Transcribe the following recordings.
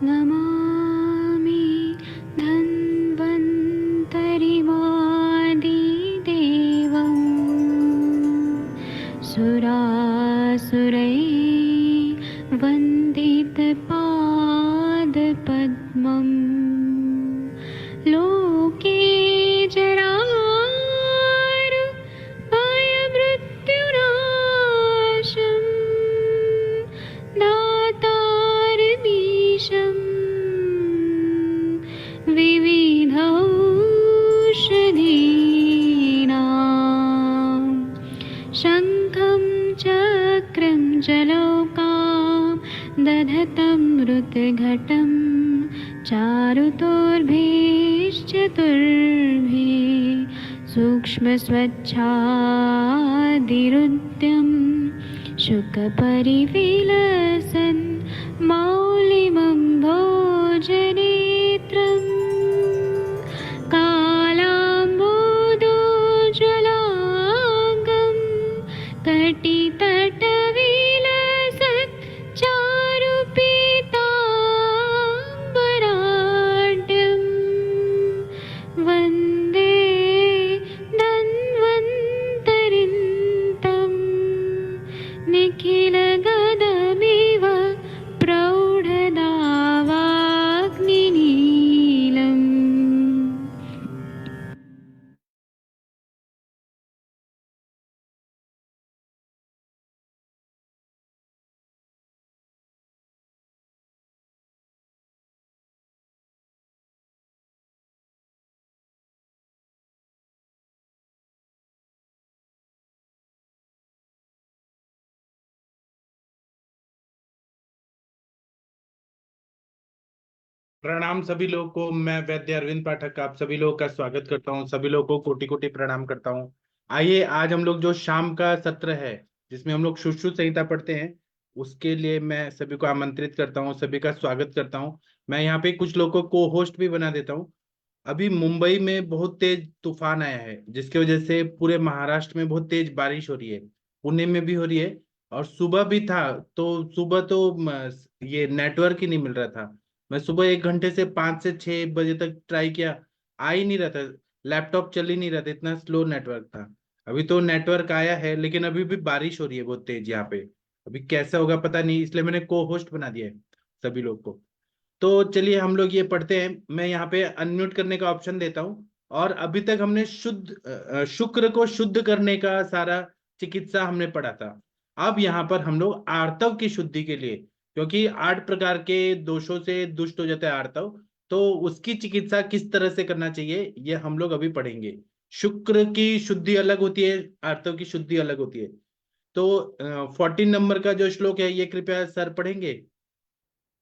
नमामि धन्वन्तरिमादिदेवं सुरासुरैर्वन्दितपादपद्मम् लोके जरामृत्युनाशं दातारमीशं विविधौषधीनां शङ्खं चक्रं जलौकां दधतं मृतघटं चारुतोर्भिश्चतुर्भिः सूक्ष्मस्वच्छादिरुद्यं शुकपरिविलसन् मौलिमं भोजनेत्रं कालाम्बोदोज्ज्वलाङ्गं कटितटविलसत् चारुपीताम्बराढ्यं वन्दे धन्वन्तरिन्तं निखिलगदमिव प्रौढदावाग्निनीलम्। प्रणाम सभी लोगों को। मैं वैद्य अरविंद पाठक आप सभी लोगों का स्वागत करता हूं। सभी लोगों को कोटि कोटि प्रणाम करता हूं। आइए आज हम लोग जो शाम का सत्र है जिसमें हम लोग सुश्रुत संहिता पढ़ते हैं उसके लिए मैं सभी को आमंत्रित करता हूं, सभी का स्वागत करता हूं। मैं यहाँ पे कुछ लोगों को को होस्ट भी बना देता हूँ। अभी मुंबई में बहुत तेज तूफान आया है जिसकी वजह से पूरे महाराष्ट्र में बहुत तेज बारिश हो रही है, पुणे में भी हो रही है। और सुबह भी था तो सुबह तो ये नेटवर्क ही नहीं मिल रहा था। मैं सुबह 1 घंटे से 5 से 6 बजे तक ट्राई किया, आ ही नहीं रहा था, लैपटॉप चल ही नहीं रहा था, इतना स्लो नेटवर्क था। अभी तो नेटवर्क आया है लेकिन अभी भी बारिश हो रही है बहुत तेज यहाँ पे। अभी कैसा होगा पता नहीं, इसलिए मैंने को होस्ट बना दिया है सभी लोग को। तो चलिए हम लोग ये पढ़ते हैं। मैं यहाँ पे अनम्यूट करने का ऑप्शन देता हूँ। और अभी तक हमने शुक्र को शुद्ध करने का सारा चिकित्सा हमने पढ़ा था। अब यहाँ पर हम लोग आर्तव की शुद्धि के लिए, क्योंकि 8 प्रकार के दोषों से दुष्ट हो जाता है आर्तव, तो उसकी चिकित्सा किस तरह से करना चाहिए ये हम लोग अभी पढ़ेंगे। शुक्र की शुद्धि अलग होती है, आर्तव की शुद्धि अलग होती है। तो 14 नंबर का जो श्लोक है ये कृपया सर पढ़ेंगे।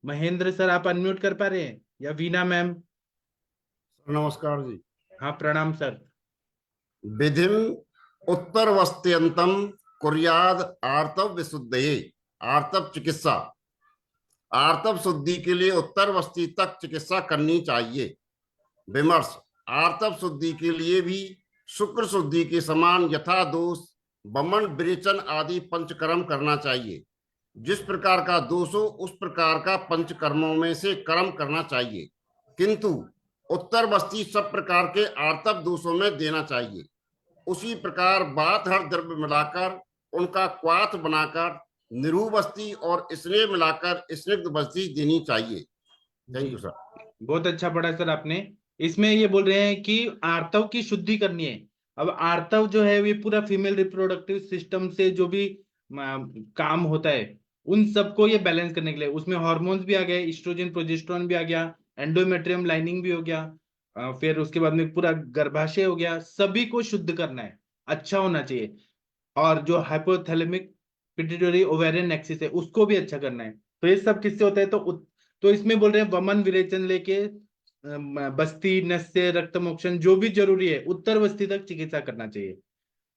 महेंद्र सर आप अनम्यूट कर पा रहे हैं, या वीना मैम? नमस्कार जी। हाँ प्रणाम सर। विधिम उत्तरवस्त्यंतम कुर्याद आर्तव विशुद्धये। आर्तव चिकित्सा, आर्तव शुद्धि के लिए उत्तरवस्ती तक चिकित्सा करनी चाहिए। विमर्श, आर्तव शुद्धि के लिए भी शुक्र शुद्धि के समान यथा दोष वमन विरेचन आदि पंचकर्म करना चाहिए। जिस प्रकार का दोष हो उस प्रकार का पंचकर्मों में से कर्म करना चाहिए, किंतु उत्तर बस्ती सब प्रकार के आर्तव दोषों में देना चाहिए। उसी प्रकार बात हर द्रव्य मिलाकर उनका क्वाथ बनाकर निरू बस्ती और स्नेह मिलाकर स्निग्ध बस्ती देनी चाहिए। Thank you sir. बहुत अच्छा पढ़ा सर आपने। इसमें ये बोल रहे हैं कि आर्तव की शुद्धि करनी है। अब आर्तव जो है ये पूरा फीमेल रिप्रोडक्टिव सिस्टम से जो भी काम होता है उन सबको ये बैलेंस करने के लिए, उसमें हॉर्मोन्स भी आ गए, इस्ट्रोजन प्रोजेस्टेरोन भी आ गया, एंडोमेट्रियम लाइनिंग भी हो गया, फिर उसके बाद में पूरा गर्भाशय हो गया, सभी को शुद्ध करना है, अच्छा होना चाहिए। और जो हाइपोथैलेमिक पिट्यूटरी ओवेरियन नेक्सिस है उसको भी अच्छा करना है। तो ये सब किससे होता है? तो इसमें बोल रहे हैं वमन विरेचन लेके बस्ती नस्य रक्त मोक्षण जो भी जरूरी है उत्तर बस्ती तक चिकित्सा करना चाहिए।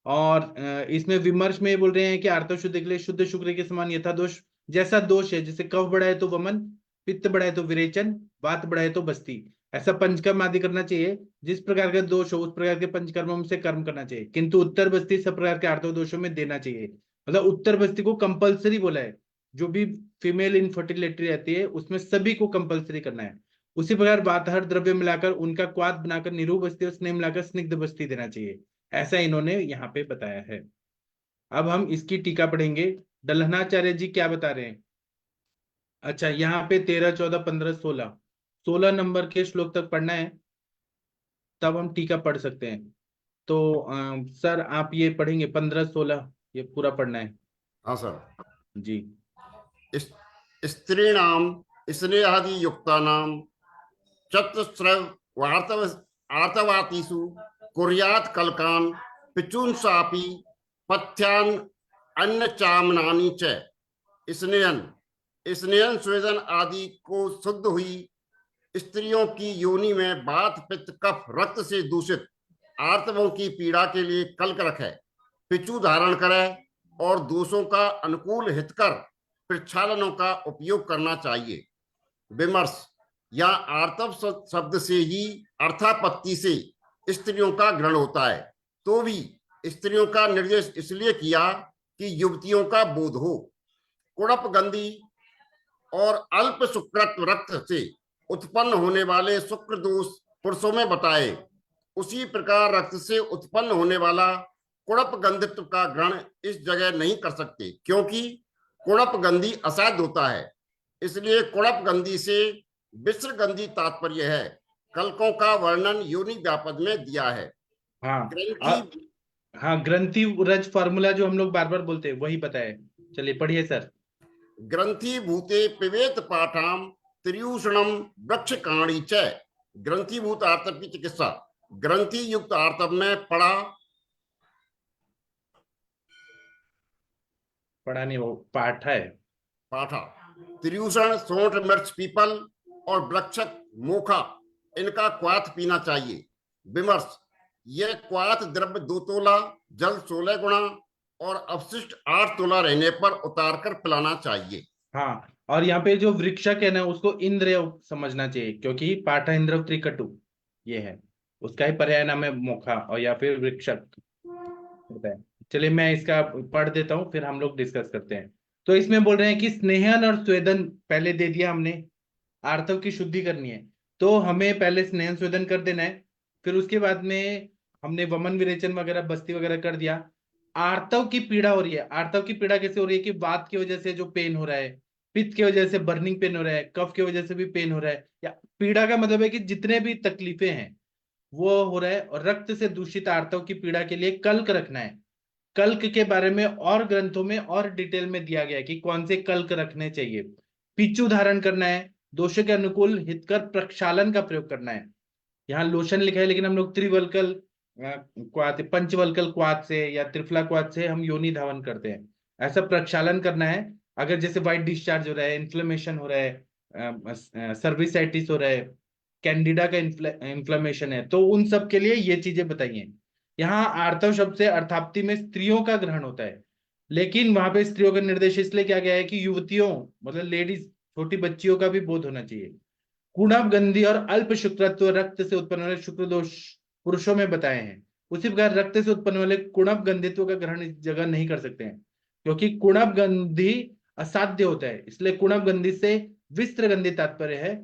और इसमें विमर्श में बोल रहे हैं कि आर्तव शुद्धि के लिए शुद्ध शुक्र के समान यथा दोष, जैसा दोष है, जैसे कफ बढ़ा है तो वमन, पित्त बढ़ा है तो विरेचन, वात बढ़ा है तो बस्ती, ऐसा पंचकर्म आदि करना चाहिए। जिस प्रकार का दोष हो उस प्रकार के पंचकर्मों में से कर्म करना चाहिए, किंतु उत्तर बस्ती सब प्रकार के आर्तव दोषों में देना चाहिए। मतलब उत्तर बस्ती को कंपलसरी बोला है जो भी फीमेल इनफर्टिलिटी रहती है उसमें सभी को कंपलसरी करना है। उसी प्रकार वातहर द्रव्य मिलाकर उनका क्वाथ बनाकर निरूप बस्ती और स्नेह मिलाकर स्निग्ध बस्ती देना चाहिए, ऐसा इन्होंने यहाँ पे बताया है। अब हम इसकी टीका पढ़ेंगे। दलहनाचार्य जी क्या बता रहे हैं? अच्छा, यहाँ पे 13, 14, 15, 16, 16 नंबर के श्लोक तक पढ़ना है, तब हम टीका पढ़ सकते हैं। तो सर आप ये पढ़ेंगे 15, 16, ये पूरा पढ़ना है हाँ सर। जी। स्त्रीणाम स्नेहादि युक्तानाम चतुस्रव वार्तव आर्तवातीसु कुर्यात् कलकान पिचुंसापि पथ्यान अन्य चामनानी च स्नेहन स्नेहन स्वेदन आदि को शुद्ध हुई स्त्रियों की योनि में वात पित्त कफ रक्त से दूषित आर्तवों की पीड़ा के लिए कल्क रखे, पिचु धारण करे और दोषों का अनुकूल हितकर प्रक्षालनों का उपयोग करना चाहिए। विमर्श या आर्तव शब्द से ही अर्थापत्ति से स्त्रियों का ग्रहण होता है, तो भी स्त्रियों का निर्देश इसलिए किया कि युवतियों का बोध हो। कुड़प गंधी और अल्प सुकृत रक्त से उत्पन्न होने वाले शुक्र दोष पुरुषों में बताए, उसी प्रकार रक्त से उत्पन्न होने वाला कुड़प गंधित्व का ग्रहण इस जगह नहीं कर सकते, क्योंकि कुड़प गंधी असाध्य होता है। इसलिए कुड़प गंधी से विश्र गंधी तात्पर्य है। कलकों का वर्णन योनि व्यापद में दिया है। हाँ ग्रंथि हाँ, ग्रंथि रज फार्मूला जो हम लोग बार बार बोलते हैं वही पता है। चलिए पढ़िए सर। ग्रंथि भूते पिबेत पाठाम त्रियूषणम वृक्ष काणी च। ग्रंथिभूत आर्तव की चिकित्सा। ग्रंथि युक्त आर्तव में पढ़ा नहीं, वो पाठ है। पाठा, त्रियूषण, सोंठ, मिर्च, पीपल और वृक्षक मोखा, इनका क्वाथ पीना चाहिए। विमर्श, यह क्वाथ द्रव्य 2 तोला, जल 16 गुणा और अपशिष्ट 8 तोला रहने पर उतारकर पिलाना चाहिए। हाँ, और यहाँ पे जो वृक्षक है ना उसको इंद्र समझना चाहिए, क्योंकि पाठा इंद्र त्रिकटु ये है, उसका ही पर्याय नाम है मोखा और या फिर वृक्षक होता है। चलिए मैं इसका पढ़ देता हूँ, फिर हम लोग डिस्कस करते हैं। तो इसमें बोल रहे हैं कि स्नेहन और स्वेदन पहले दे दिया हमने, आर्तव की शुद्धि करनी है तो हमें पहले स्नेहन स्वेदन कर देना है, फिर उसके बाद में हमने वमन विरेचन वगैरह बस्ती वगैरह कर दिया। आर्तव की पीड़ा हो रही है, आर्तव की पीड़ा कैसे हो रही है कि वात की वजह से जो पेन हो रहा है, पित्त की वजह से बर्निंग पेन हो रहा है, कफ की वजह से भी पेन हो रहा है, या पीड़ा का मतलब है कि जितने भी तकलीफें हैं वो हो रहा है। और रक्त से दूषित आर्तव की पीड़ा के लिए कल्क रखना है। कल्क के बारे में और ग्रंथों में और डिटेल में दिया गया है कि कौन से कल्क रखने चाहिए। पिचु धारण करना है, दोषों के अनुकूल हितकर प्रक्षालन का प्रयोग करना है। यहाँ लोशन लिखा है लेकिन हम लोग त्रिवल्कल क्वाथ, पंचवल्कल क्वाथ से या त्रिफला क्वाथ से हम योनि धावन करते हैं। ऐसा प्रक्षालन करना है। अगर जैसे व्हाइट डिस्चार्ज हो रहा है, इन्फ्लेमेशन हो रहा है, सर्विसाइटिस हो रहा है, कैंडिडा का इन्फ्लेमेशन है, तो उन सब के लिए ये चीजें बताइए। यहाँ आर्तव शब्द से अर्थाप्ति में स्त्रियों का ग्रहण होता है, लेकिन वहां पे स्त्रियों का निर्देश इसलिए किया गया है कि युवतियों मतलब लेडीज, छोटी बच्चियों का भी बोध होना चाहिए। कुणव गंधी और अल्प शुक्रत्व रक्त से उत्पन्न वाले शुक्र दोष पुरुषों में बताए हैं। उसी प्रकार रक्त से उत्पन्न वाले कुणव गंधित्व का ग्रहण इस जगह नहीं कर सकते हैं, क्योंकि कुणव गंधी असाध्य होता है, इसलिए कुणव गंधी से विस्त्र गंधी तात्पर्य है।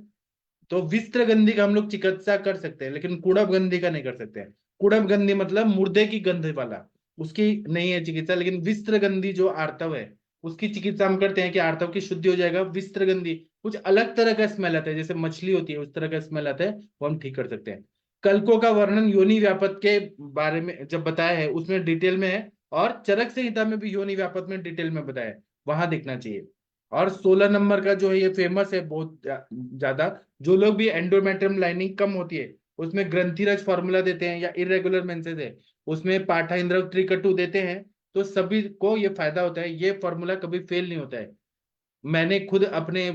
तो विस्त्र गंधी का हम लोग चिकित्सा कर सकते हैं, लेकिन कुणव गंधी का नहीं कर सकते हैं। कुणव गंधी मतलब मुर्दे की गंध वाला, उसकी नहीं है चिकित्सा। लेकिन विस्त्र गंधी जो आर्तव है उसकी चिकित्सा हम करते हैं कि आर्तव की शुद्धि हो जाएगा। विस्त्र गंधी कुछ अलग तरह का स्मेल आता है, जैसे मछली होती है उस तरह का स्मेल आता है, वो हम ठीक कर सकते हैं। कल्कों का वर्णन योनि व्यापक के बारे में जब बताया है उसमें डिटेल में है, और चरक संहिता में भी योनि व्यापक में डिटेल में बताया है, वहां देखना चाहिए। और 16 नंबर का जो है ये फेमस है बहुत ज्यादा। जो लोग भी एंडोमेट्रियम लाइनिंग कम होती है उसमें ग्रंथिरज फॉर्मूला देते हैं, या इरेगुलर मेंसेस है उसमें पाठा इंद्र त्रिकटु देते हैं, तो सभी को ये फायदा होता है। ये फॉर्मूला कभी फेल नहीं होता है। मैंने खुद अपने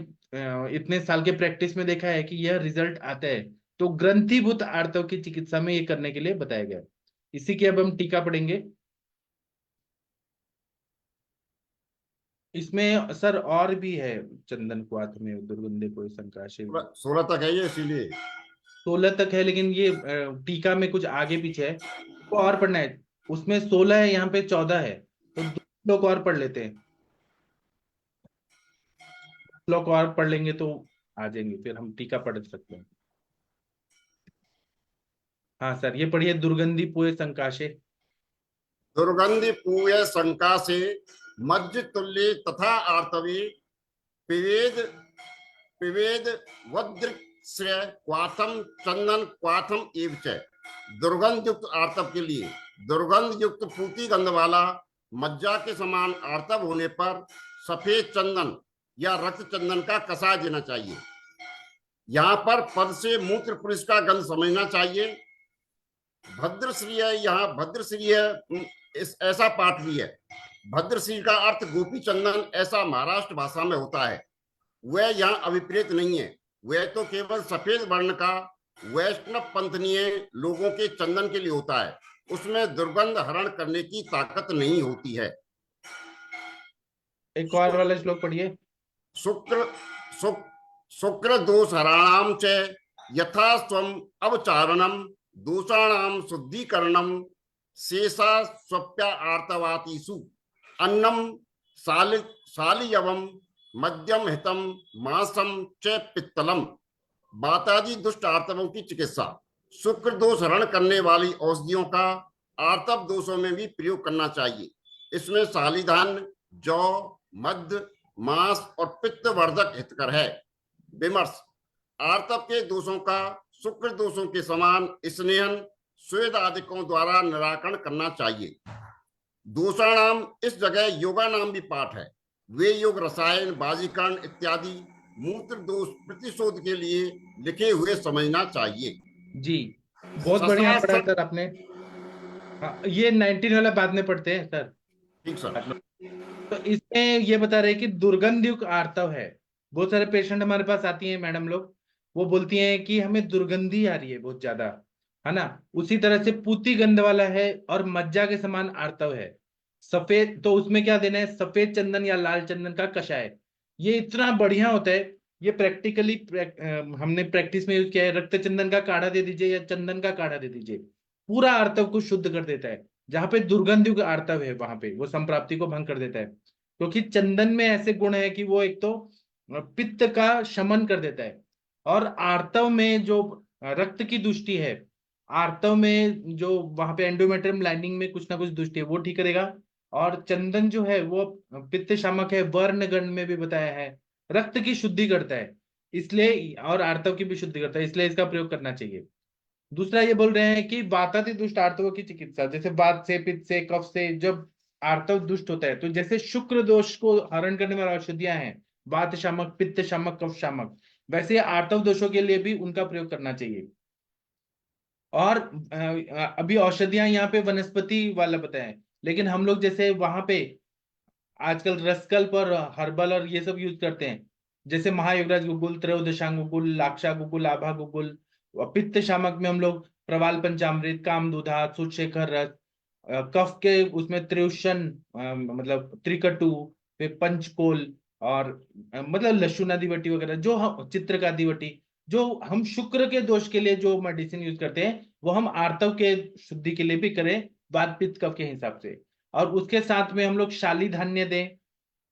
इतने साल के प्रैक्टिस में देखा है कि यह रिजल्ट आता है। तो ग्रंथिभूत आर्तव की चिकित्सा में ये करने के लिए बताया गया। इसी की अब हम टीका पढ़ेंगे। इसमें सर और भी है, चंदन क्वाथ में दुर्गंधे को संकाशे 16 तक है ये, इसीलिए 16 तक है, लेकिन ये टीका में कुछ आगे पीछे है, वो और पढ़ना है। उसमें 16 है, यहाँ पे 14 है, तो 2 लोग और पढ़ लेते हैं। श्लोक और पढ़ लेंगे तो आ जाएंगे, फिर हम टीका पढ़ सकते हैं। हाँ सर, ये पढ़िए, दुर्गंधि पुए संकाशे। दुर्गंधि पूय संकाशे मज्ज तुल्य तथा आर्तवी पिवेद पिवेद वज्रश्रय क्वाथम चंदन क्वाथम एव च। दुर्गंध युक्त आर्तव के लिए दुर्गंध युक्त पूती गंध वाला मज्जा के समान आर्तव होने पर सफेद चंदन या रक्त चंदन का कषाय देना चाहिए। यहाँ पर पद से मूत्र पुरुष का गंध समझना चाहिए। भद्रश्री है, यहाँ भद्रश्री है, ऐसा पाठ भी है। भद्रश्री का अर्थ गोपी चंदन ऐसा महाराष्ट्र भाषा में होता है। वह यहाँ अभिप्रेत नहीं है, वह तो केवल सफेद वर्ण का वैष्णव पंथनीय लोगों के चंदन के लिए होता है। उसमें दुर्गंध हरण करने की ताकत नहीं होती है। एक और वाला श्लोक पढ़िए। शुक्र शुक्र दोष हराणाम च यथा स्वम अवचारणम दोषाणाम शुद्धिकरणम शेषा स्वप्या आर्तवातिषु अन्नम शालियवम मध्यम हितम मांसम च पित्तलम। बातादि दुष्ट आर्तवों की चिकित्सा। शुक्र दोष हरण करने वाली औषधियों का आर्तव दोषों में भी प्रयोग करना चाहिए। इसमें शालिधान्य, जौ, मध्य, मांस और पित्तवर्धक हितकर है। विमर्श। आर्तव के दोषों का शुक्र दोषों के समान स्नेहन स्वेद आदिकों द्वारा निराकरण करना चाहिए। दोषाणाम इस जगह योगा नाम भी पाठ है। वे योग रसायन बाजीकरण इत्यादि मूत्र दोष प्रतिशोध के लिए लिखे हुए समझना चाहिए। जी, बहुत बढ़िया पढ़ा सर आपने। ये 19 वाला बाद में पढ़ते हैं सर। ठीक सर। तो इसमें ये बता रहे हैं कि दुर्गंध युक्त आर्तव है। बहुत सारे पेशेंट हमारे पास आती हैं मैडम लोग, वो बोलती हैं कि हमें दुर्गंधी आ रही है बहुत ज्यादा, है ना। उसी तरह से पूती गंध वाला है और मज्जा के समान आर्तव है सफेद, तो उसमें क्या देना है, सफेद चंदन या लाल चंदन का कषाय। ये इतना बढ़िया होता है, ये प्रैक्टिकली हमने प्रैक्टिस में यूज किया है। रक्त चंदन का काढ़ा दे दीजिए या चंदन का काढ़ा दे दीजिए, पूरा आर्तव को शुद्ध कर देता है। जहां पे दुर्गंध युक्त आर्तव है वहां पे वो संप्राप्ति को भंग कर देता है, क्योंकि चंदन में ऐसे गुण है कि वो एक तो पित्त का शमन कर देता है, और आर्तव में जो रक्त की दुष्टि है, आर्तव में जो वहां पे एंडोमेट्रियम लाइनिंग में कुछ ना कुछ दुष्टि है वो ठीक करेगा। और चंदन जो है वो पित्त शामक है, वर्ण गण में भी बताया है, रक्त की शुद्धि करता है, इसलिए और आर्तव की भी शुद्धि करता है, इसलिए इसका प्रयोग करना चाहिए। दूसरा ये बोल रहे हैं कि वातादि दुष्ट आर्तवों की चिकित्सा, जैसे वात से, पित्त से, कफ से जब आर्तव दुष्ट होता है, तो जैसे शुक्र दोष को हरण करने वाली औषधियां हैं, वात शामक, पित्त शामक, कफ शामक, वैसे आर्तव दोषों के लिए भी उनका प्रयोग करना चाहिए। और अभी औषधियां यहाँ पे वनस्पति वाला बताया है, लेकिन हम लोग जैसे वहां पे आजकल रसकल्प और हर्बल और ये सब यूज करते हैं, जैसे महायोगराज गुगुल, त्रयोदशांग गुगुल, लाक्षा गुगुल, आभा गुगुल। पित्त शामक में हम लोग प्रवाल पंचामृत, कामदूधा, सुशेखर रस, कफ के उसमें त्रिउशन, मतलब त्रिकटु, फिर पंचकोल, और मतलब लशुनादिवटी वगैरह, जो चित्रकादिवटी, जो हम शुक्र के दोष के लिए जो मेडिसिन यूज करते हैं वो हम आर्तव के शुद्धि के लिए भी करें, वात पित्त कफ के हिसाब से। और उसके साथ में हम लोग शाली धान्य दें,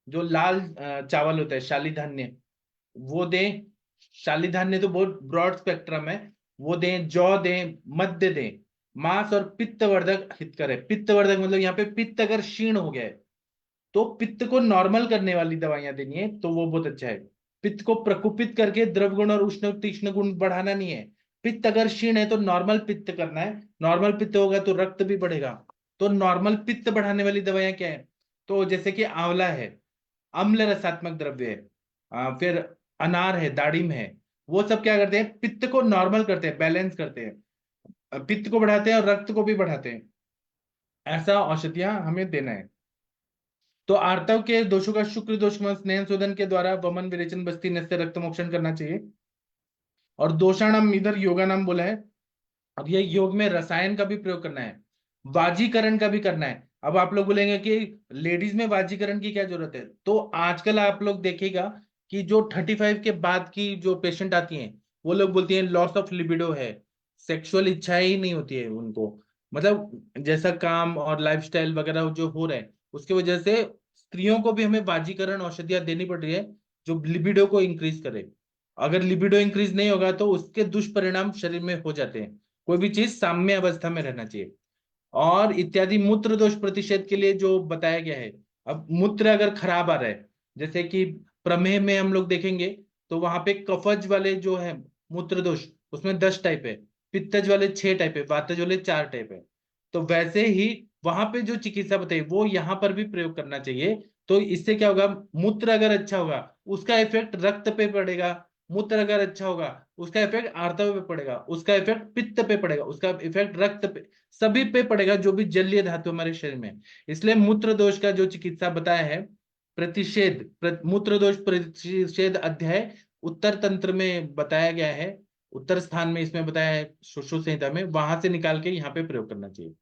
जो लाल चावल होता है शाली धान्य, वो दें। शाली धान्य तो बहुत ब्रॉड स्पेक्ट्रम है, वो दें। जौ दें, मध्य दें, मांस और पित्तवर्धक हितकर है। पित्तवर्धक मतलब यहाँ पे पित्त अगर क्षीण हो गया है तो पित्त को नॉर्मल करने वाली दवाइयां देनी है, तो वो बहुत अच्छा है। पित्त को प्रकुपित करके द्रव गुण और उष्ण तीक्ष्ण गुण बढ़ाना नहीं है। पित्त अगर क्षीण है तो नॉर्मल पित्त करना है। नॉर्मल पित्त होगा तो रक्त भी बढ़ेगा। तो नॉर्मल पित्त बढ़ाने वाली दवाइयां क्या है, तो जैसे कि आंवला है, अम्ल रसात्मक द्रव्य है, फिर अनार है, दाड़िम है, वो सब क्या करते हैं, पित्त को नॉर्मल करते हैं, बैलेंस करते हैं, पित्त को बढ़ाते हैं और रक्त को भी बढ़ाते हैं। ऐसा औषधियां हमें देना है। तो आर्तव के दोषों का शुक्र दोष में स्नेह शोधन के द्वारा वमन विरेचन बस्ती नस्य रक्त मोक्षण करना चाहिए। और दोषाणाम इधर योगा नाम बोला है। अब ये योग में रसायन का भी प्रयोग करना है, वाजीकरण का भी करना है। अब आप लोग बोलेंगे कि लेडीज में वाजीकरण की क्या जरूरत है, तो आजकल आप लोग देखिएगा कि जो 35 के बाद की जो पेशेंट आती हैं वो लोग बोलती हैं लॉस ऑफ लिबिडो है, सेक्सुअल इच्छाएं ही नहीं होती है उनको, मतलब जैसा काम और लाइफस्टाइल वगैरह जो हो रहा है उसकी वजह से स्त्रियों को भी हमें वाजीकरण औषधियां देनी पड़ रही है, जो लिबिडो को इंक्रीज करे। अगर लिबिडो इंक्रीज नहीं होगा तो उसके दुष्परिणाम शरीर में हो जाते हैं। कोई भी चीज साम्य अवस्था में रहना चाहिए। और इत्यादि मूत्र दोष प्रतिषेध के लिए जो बताया गया है, अब मूत्र अगर खराब आ रहा है, जैसे कि प्रमेह में हम लोग देखेंगे तो वहां पे कफज वाले जो है मूत्र दोष, उसमें 10 टाइप है, पित्तज वाले 6 टाइप है, वातज वाले 4 टाइप है। तो वैसे ही वहां पे जो चिकित्सा बताई वो यहाँ पर भी प्रयोग करना चाहिए। तो इससे क्या होगा, मूत्र अगर अच्छा होगा उसका इफेक्ट रक्त पे पड़ेगा, मूत्र अगर अच्छा होगा उसका इफेक्ट आर्तव पे पड़ेगा, उसका इफेक्ट पित्त पे पड़ेगा, उसका इफेक्ट रक्त पे, सभी पे पड़ेगा जो भी जलीय धातु हमारे शरीर में है। इसलिए मूत्र दोष का जो चिकित्सा बताया है, मूत्र दोष प्रतिषेध अध्याय उत्तर तंत्र में बताया गया है, उत्तर स्थान में इसमें बताया है सुश्रुत संहिता में, वहां से निकाल के यहाँ पे प्रयोग करना चाहिए।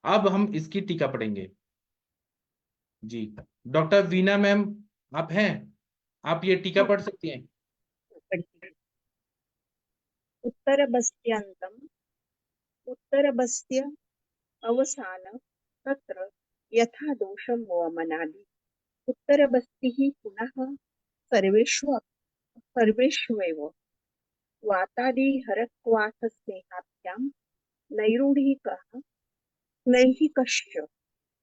अब हम इसकी टीका पढ़ेंगे। जी, डॉक्टर वीना मैम आप हैं, आप ये टीका पढ़ सकती हैं। उत्तरबस्त्यान्तम् उत्तरबस्त्य अवसान तत्र यथा दोषं वमनादि उत्तरबस्तिः पुनः सर्वेष्वेव वातादिहरत्वार्थस्नेहाभ्यां नैरूढिकः नैहिकश्च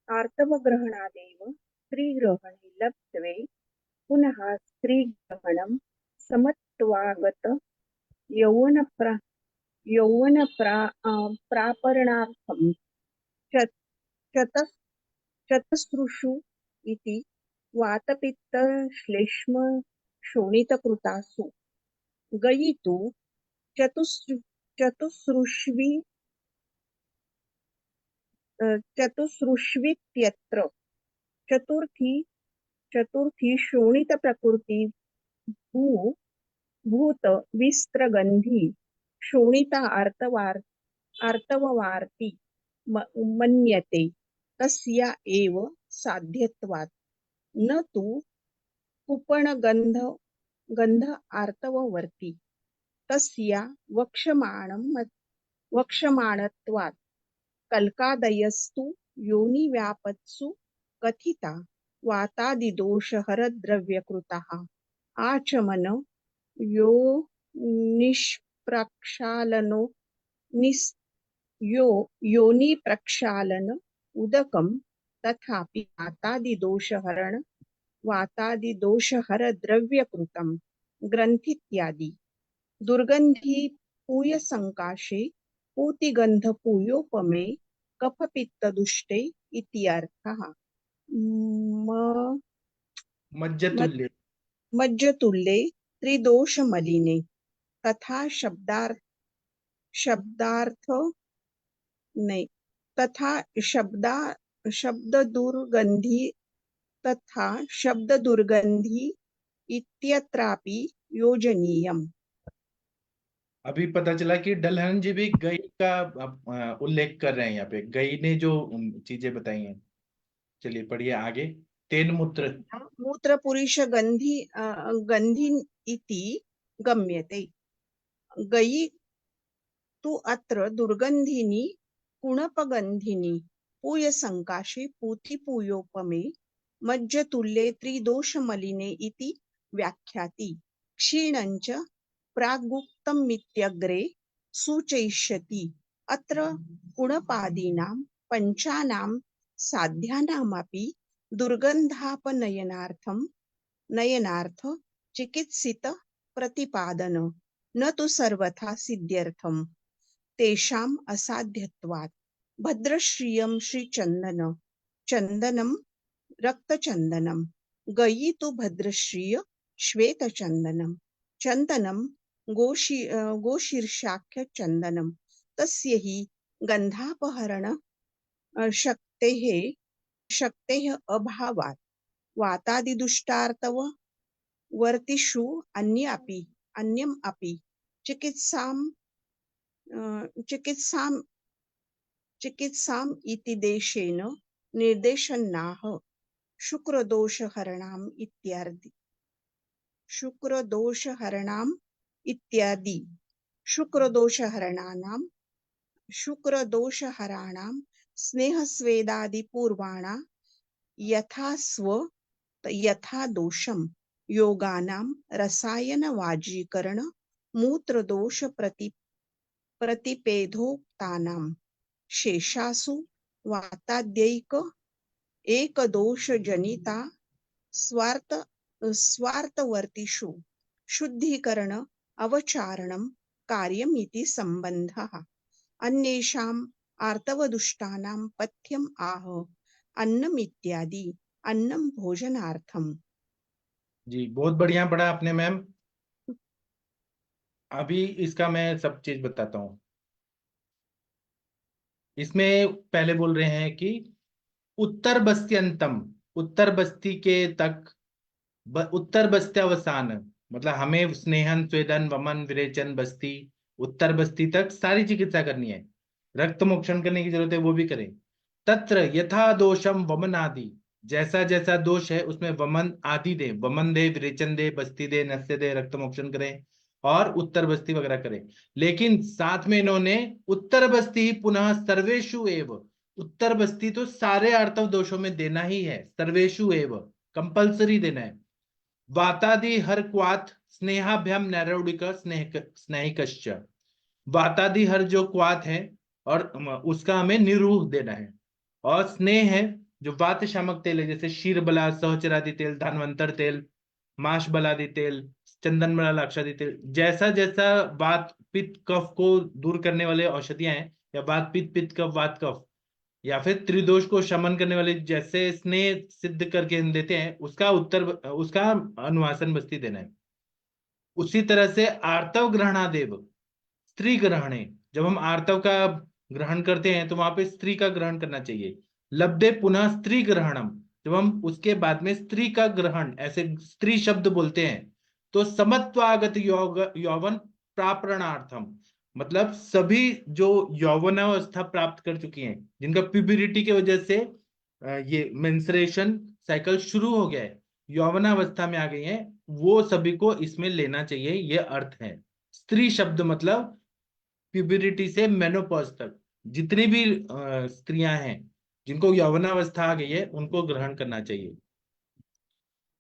आर्तवग्रहणादेव स्त्रीग्रहणे लब्ध्वे पुनः स्त्रीग्रहणं समत्वागत प्रापरणार्थं चतस् चतस्रुषु इति वातपित्तश्लेष्म शोणितकृतासु गयितु चतुस्रुष्वि चतुस्रुष्वित्यत्र चतुर्थी शोणितप्रकृति भूत विस्त्रगंधी शोणिता आर्तववार्ति मन्यते तस्या एव साध्यत्वात् न तु कुपणगंध आर्तववर्ति तस्या वक्षमाणत्वात् कल्कादयस्तु योनिव्यापत्सु कथिता वातादिदोषहरद्रव्यकृताः आचमन यो निष्प्रक्षालनो योनि प्रक्षालन उदकं तथापि वातादिदोषहर द्रव्यकृतं ग्रंथित्यादि दुर्गंधी पूय संकाशे पूतिगंध पूयोपमे कफपित्तदुष्टे इत्यर्थः मज्जतुल्य मज्जतुल्ये त्रिदोषमलिने तथा शब्दार्थ नहीं तथा शब्द दुर्गंधी इत्यत्रापि योजनीयम्। अभी पता चला कि डलहन जी भी गई का उल्लेख कर रहे हैं यहाँ पे, गई ने जो चीजें बताई हैं। चलिए पढ़िए आगे। तेन मूत्र मूत्र पुरुष गंधी इति गम्यते गई तु अत्र दुर्गंधिनी कुणपगंधिनी पूय संकाशे पूति पूयोपमे मज्जतुल्ये त्रिदोषमलिने इति व्याख्याति क्षीणञ्च प्रागुक्तमित्यग्रे सूचयिष्यति। अत्र कुणपादीनां पञ्चानां साध्यानामपि नयनार्थ चिकित्सित प्रतिपादन न तु सर्वथा सिद्ध्यर्थम तेषाम् असाध्यत्वात् भद्रश्रियं चंदनम रक्तचंदनम गयी तु भद्रश्रिय श्वेतचंदनम चंदनम गोशीर्षाख्य चंदनम तस्य हि गंधापहरण शक्तेः अभावात् वातादिदुष्टार्तव वर्तिषु अन्यम् अपि चिकित्साम् इति देशेन निर्देशनाः शुक्रदोषहरणाम् इत्यादि शुक्रदोषहराणां स्नेहस्वेदादिपूर्वाणा यथा दोषम् योगानां रसायनवाजीकरण मूत्रदोष प्रतिपेदोक्तानां शेषासु वाताद्यैक एकदोषजनिता स्वार्थवर्तिषु शुद्धीकरण अवचारणं कार्यमिति सम्बन्धः। अन्येषाम् आर्तवदुष्टानां पथ्यम् आह अन्नमित्यादि अन्नं भोजनार्थम। जी बहुत बढ़िया पढ़ा आपने मैम। अभी इसका मैं सब चीज बताता हूँ। इसमें पहले बोल रहे हैं कि उत्तर बस्त्यंतम, उत्तर बस्ती के तक, उत्तर बस्त्यावसान, मतलब हमें स्नेहन स्वेदन वमन विरेचन बस्ती, उत्तर बस्ती तक सारी चिकित्सा करनी है। रक्त मोक्षण करने की जरूरत है वो भी करें। तत्र यथा दोषम वमन आदि, जैसा जैसा दोष है उसमें वमन आदि दे, वमन दे, विरेचन दे, बस्ती दे, नस्य दे, रक्त मोक्षण करें और उत्तर बस्ती वगैरह करें। लेकिन साथ में इन्होंने उत्तर बस्ती पुनः सर्वेशु एव, उत्तर बस्ती तो सारे आर्तव दोषों में देना ही है, सर्वेशु एव कंपल्सरी देना है। वातादि हर क्वाथ स्नेहाभ्यम नैरोडिक स्नेहिकश्च, वातादि हर जो क्वाथ है और उसका हमें निरूह देना है। और स्नेह है जो वात शामक तेल है, जैसे शीर बला, सहचरादि तेल, धन्वंतर तेल, माश बलादि तेल, चंदन बला, लाक्षादि तेल, जैसा जैसा वात पित्त कफ को दूर करने वाले औषधियां हैं, या वात पित्त पित्त कफ वात कफ, या फिर त्रिदोष को शमन करने वाले जैसे स्नेह सिद्ध करके हम देते हैं, उसका अनुवासन बस्ती देना है। उसी तरह से आर्तव ग्रहणादेव, स्त्री ग्रहणे, जब हम आर्तव का ग्रहण करते हैं तो वहां पे स्त्री का ग्रहण करना चाहिए। लब्धे पुनः स्त्री ग्रहणम, जब हम उसके बाद में स्त्री का ग्रहण, ऐसे स्त्री शब्द बोलते हैं तो समत्वागत यौवन प्रापरणार्थम, मतलब सभी जो यौवनावस्था प्राप्त कर चुकी हैं, जिनका प्यूबरिटी की वजह से ये मेंस्ट्रुएशन साइकिल शुरू हो गया है, यौवनावस्था में आ गई हैं, वो सभी को इसमें लेना चाहिए, ये अर्थ है। स्त्री शब्द मतलब प्यूबरिटी से मेनोपॉज तक जितनी भी स्त्रियां हैं जिनको यौवनावस्था आ गई है उनको ग्रहण करना चाहिए।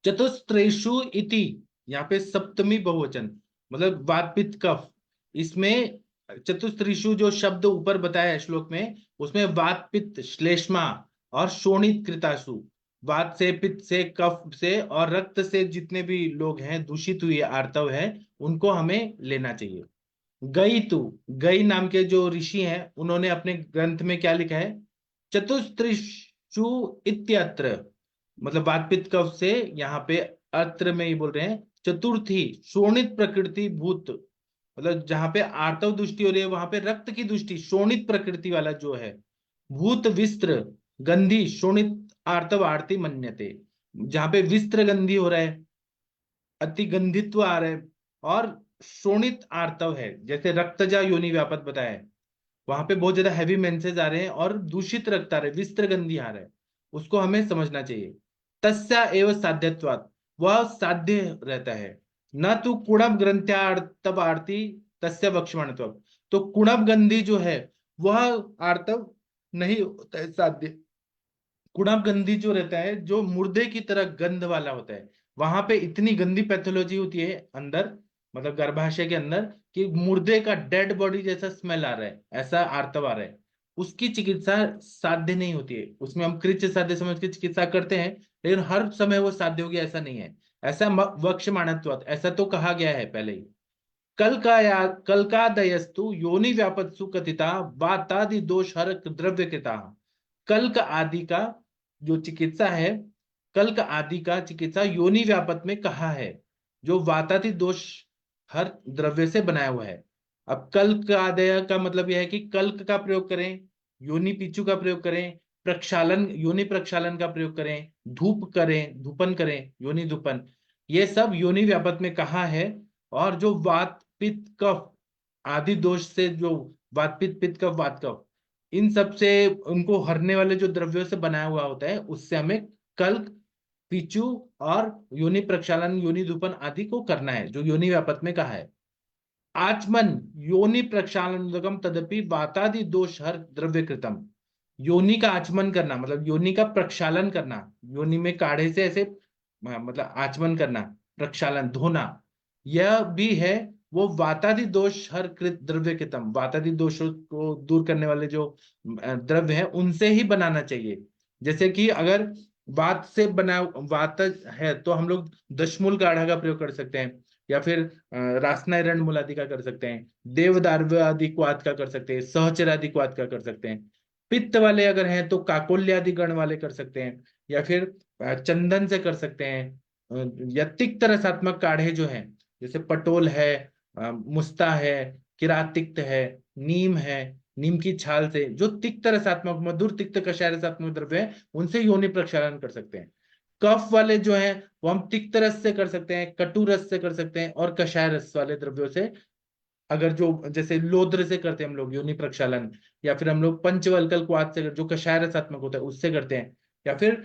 चतुस्त्रेषु इति, यहाँ पे सप्तमी बहुवचन, मतलब वात पित्त कफ, इसमें चतुस्त्रिषु जो शब्द ऊपर बताया है श्लोक में, उसमें वात पित्त श्लेष्मा और शोणित कृतासु, वात से, पित्त से, कफ से और रक्त से जितने भी लोग हैं दूषित हुए आर्तव है उनको हमें लेना चाहिए। गई तु, गई नाम के जो ऋषि हैं उन्होंने अपने ग्रंथ में क्या लिखा है, चतुस्त्रिषु इत्यत्र, मतलब वात पित्त कफ से यहाँ पे अत्र में ही बोल रहे हैं, चतुर्थी शोणित प्रकृति भूत, मतलब जहां पे आर्तव दृष्टि हो रही है वहां पे रक्त की दृष्टि शोणित प्रकृति वाला जो है, भूत विस्त्र गंधी शोणित आर्तव आरती मन्यते, जहां पे विस्त्र गंधी हो रहा है, अति गंधित्व आ रहा है और शोणित आर्तव है, जैसे रक्तजा योनि व्यापत बताया है, वहां पे बहुत ज्यादा हैवी मेंसेस आ रहे हैं और दूषित रक्त आ रहे हैं, विस्त्र गंधी आ रहा है, उसको हमें समझना चाहिए। तस्या एवं साध्यत्वात्, वह साध्य रहता है, न तो कुणब ग्रंथ्यार्तव आरती तस्य वक्ष्यमाणत्व, तो कुणब गंधी जो है वह आर्तव नहीं होता है साध्य। कुणब गंधी जो रहता है जो मुर्दे की तरह गंध वाला होता है, वहां पे इतनी गंदी पैथोलॉजी होती है अंदर, मतलब गर्भाशय के अंदर, कि मुर्दे का डेड बॉडी जैसा स्मेल आ रहा है, ऐसा आर्तव आ रहा है, उसकी चिकित्सा साध्य नहीं होती है। उसमें हम कृच्छ साध्य समझ के चिकित्सा करते हैं, लेकिन हर समय वो साध्य होगी ऐसा नहीं है। ऐसा वक्ष्यमाणत्वात्, ऐसा तो कहा गया है पहले ही। कल्कादयस्तु योनि व्यापत्सु कथिता वातादि दोष हर द्रव्य कृता, कल्क आदि का जो चिकित्सा है, कल्क आदि का चिकित्सा योनि व्यापत में कहा है, जो वातादि दोष हर द्रव्य से बनाया हुआ है। अब कल्क आदय का मतलब यह है कि कल्क का प्रयोग करें, योनि पीछू का प्रयोग करें, प्रक्षालन योनि प्रक्षालन का प्रयोग करें, धूप करें, धूपन करें, योनि धूपन, ये सब योनि व्यापत में कहा है। और जो वात पित्त कफ आदि दोष से, जो वात पित्त पित्त कफ वात कफ, इन सब से उनको हरने वाले जो द्रव्यों से बनाया हुआ होता है, उससे हमें कल्क, पीचू और योनि प्रक्षालन, योनि धूपन आदि को करना है, जो योनि व्यापत में कहा है। आचमन योनि प्रक्षालन तदपि वातादि दोष हर द्रव्य कृतम, योनि का आचमन करना मतलब योनि का प्रक्षालन करना, योनि में काढ़े से ऐसे मतलब आचमन करना, प्रक्षालन धोना, यह भी है वो वातादि दोष हर कृत द्रव्य के तम, वातादि दोषों को दूर करने वाले जो द्रव्य है उनसे ही बनाना चाहिए। जैसे कि अगर वात से बना वात है तो हम लोग दशमूल काढ़ा का प्रयोग कर सकते हैं, या फिर रासनायरण मूल आदि का कर सकते हैं, देवदारू आदि क्वाथ का कर सकते हैं, सहचर आदि क्वाथ का कर सकते हैं। पित्त वाले अगर हैं तो काकोल्य आदि गण वाले कर सकते हैं, या फिर चंदन से कर सकते हैं। या तिक्त रसात्मक काढ़े जो हैं, जैसे पटोल है, मुस्ता है, किरातिक्त है, नीम है, नीम की छाल से जो तिक्त रसात्मक मधुर तिक्त कषाय रसात्मक द्रव्य है उनसे योनि प्रक्षालन कर सकते हैं। कफ वाले जो हैं वो हम तिक्त रस से कर सकते हैं, कटु रस से कर सकते हैं, और कषाय रस वाले द्रव्यों से, अगर जो जैसे लोद्र से करते हैं हम लोग योनि प्रक्षालन, या फिर हम लोग पंचवल्कल क्वाथ से जो कषाय रसात्मक होता है उससे करते हैं, या फिर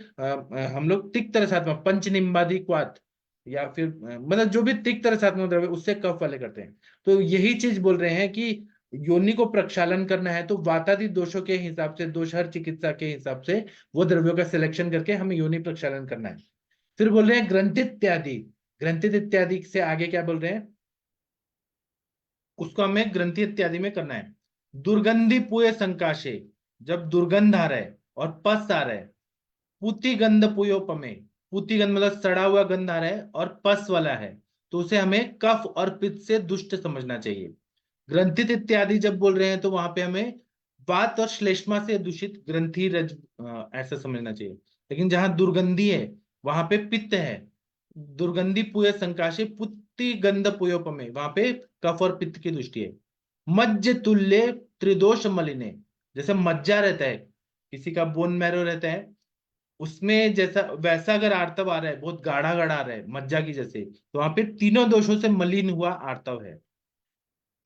हम लोग तिक्त रसात्मक पंचनिम्बादी क्वाथ, या फिर मतलब जो भी तिक्त रसात्मक द्रव्य उससे कफ वाले करते हैं। तो यही चीज बोल रहे हैं कि योनि को प्रक्षालन करना है तो वातादि दोषों के हिसाब से, दोषहर चिकित्सा के हिसाब से वो द्रव्यों का सिलेक्शन करके हमें योनि प्रक्षालन करना है। फिर बोल रहे हैं ग्रंथित इत्यादि, ग्रंथित इत्यादि से आगे क्या बोल रहे हैं, उसको हमें ग्रंथि इत्यादि में करना है। दुर्गंधि पुय संकाशे, जब दुर्गंध आ रहा है और पस आ रहा है, पूति गंध पुयोपमे, पूति गंध मतलब सड़ा हुआ गंध आ रहा है और पस वाला है, तो उसे हमें कफ और पित्त से दुष्ट समझना चाहिए। ग्रंथित इत्यादि जब बोल रहे हैं तो वहां पे हमें वात और श्लेष्मा से दूषित ग्रंथि रज ऐसा समझना चाहिए। लेकिन जहां दुर्गंधी है वहां पे पित्त है, दुर्गंधी पुय संकाशे पुत्ति गंध पुयोपमे, वहां पे कफ और पित्त की दृष्टि है। मज्ज तुल्य त्रिदोष मलिने, जैसे मज्जा रहता है, किसी का बोन मैरो रहता है, उसमें जैसा वैसा अगर आर्तव आ रहा है, बहुत गाढ़ा गाढ़ा आ रहा है मज्जा की जैसे, तो वहां पे तीनों दोषों से मलिन हुआ आर्तव है।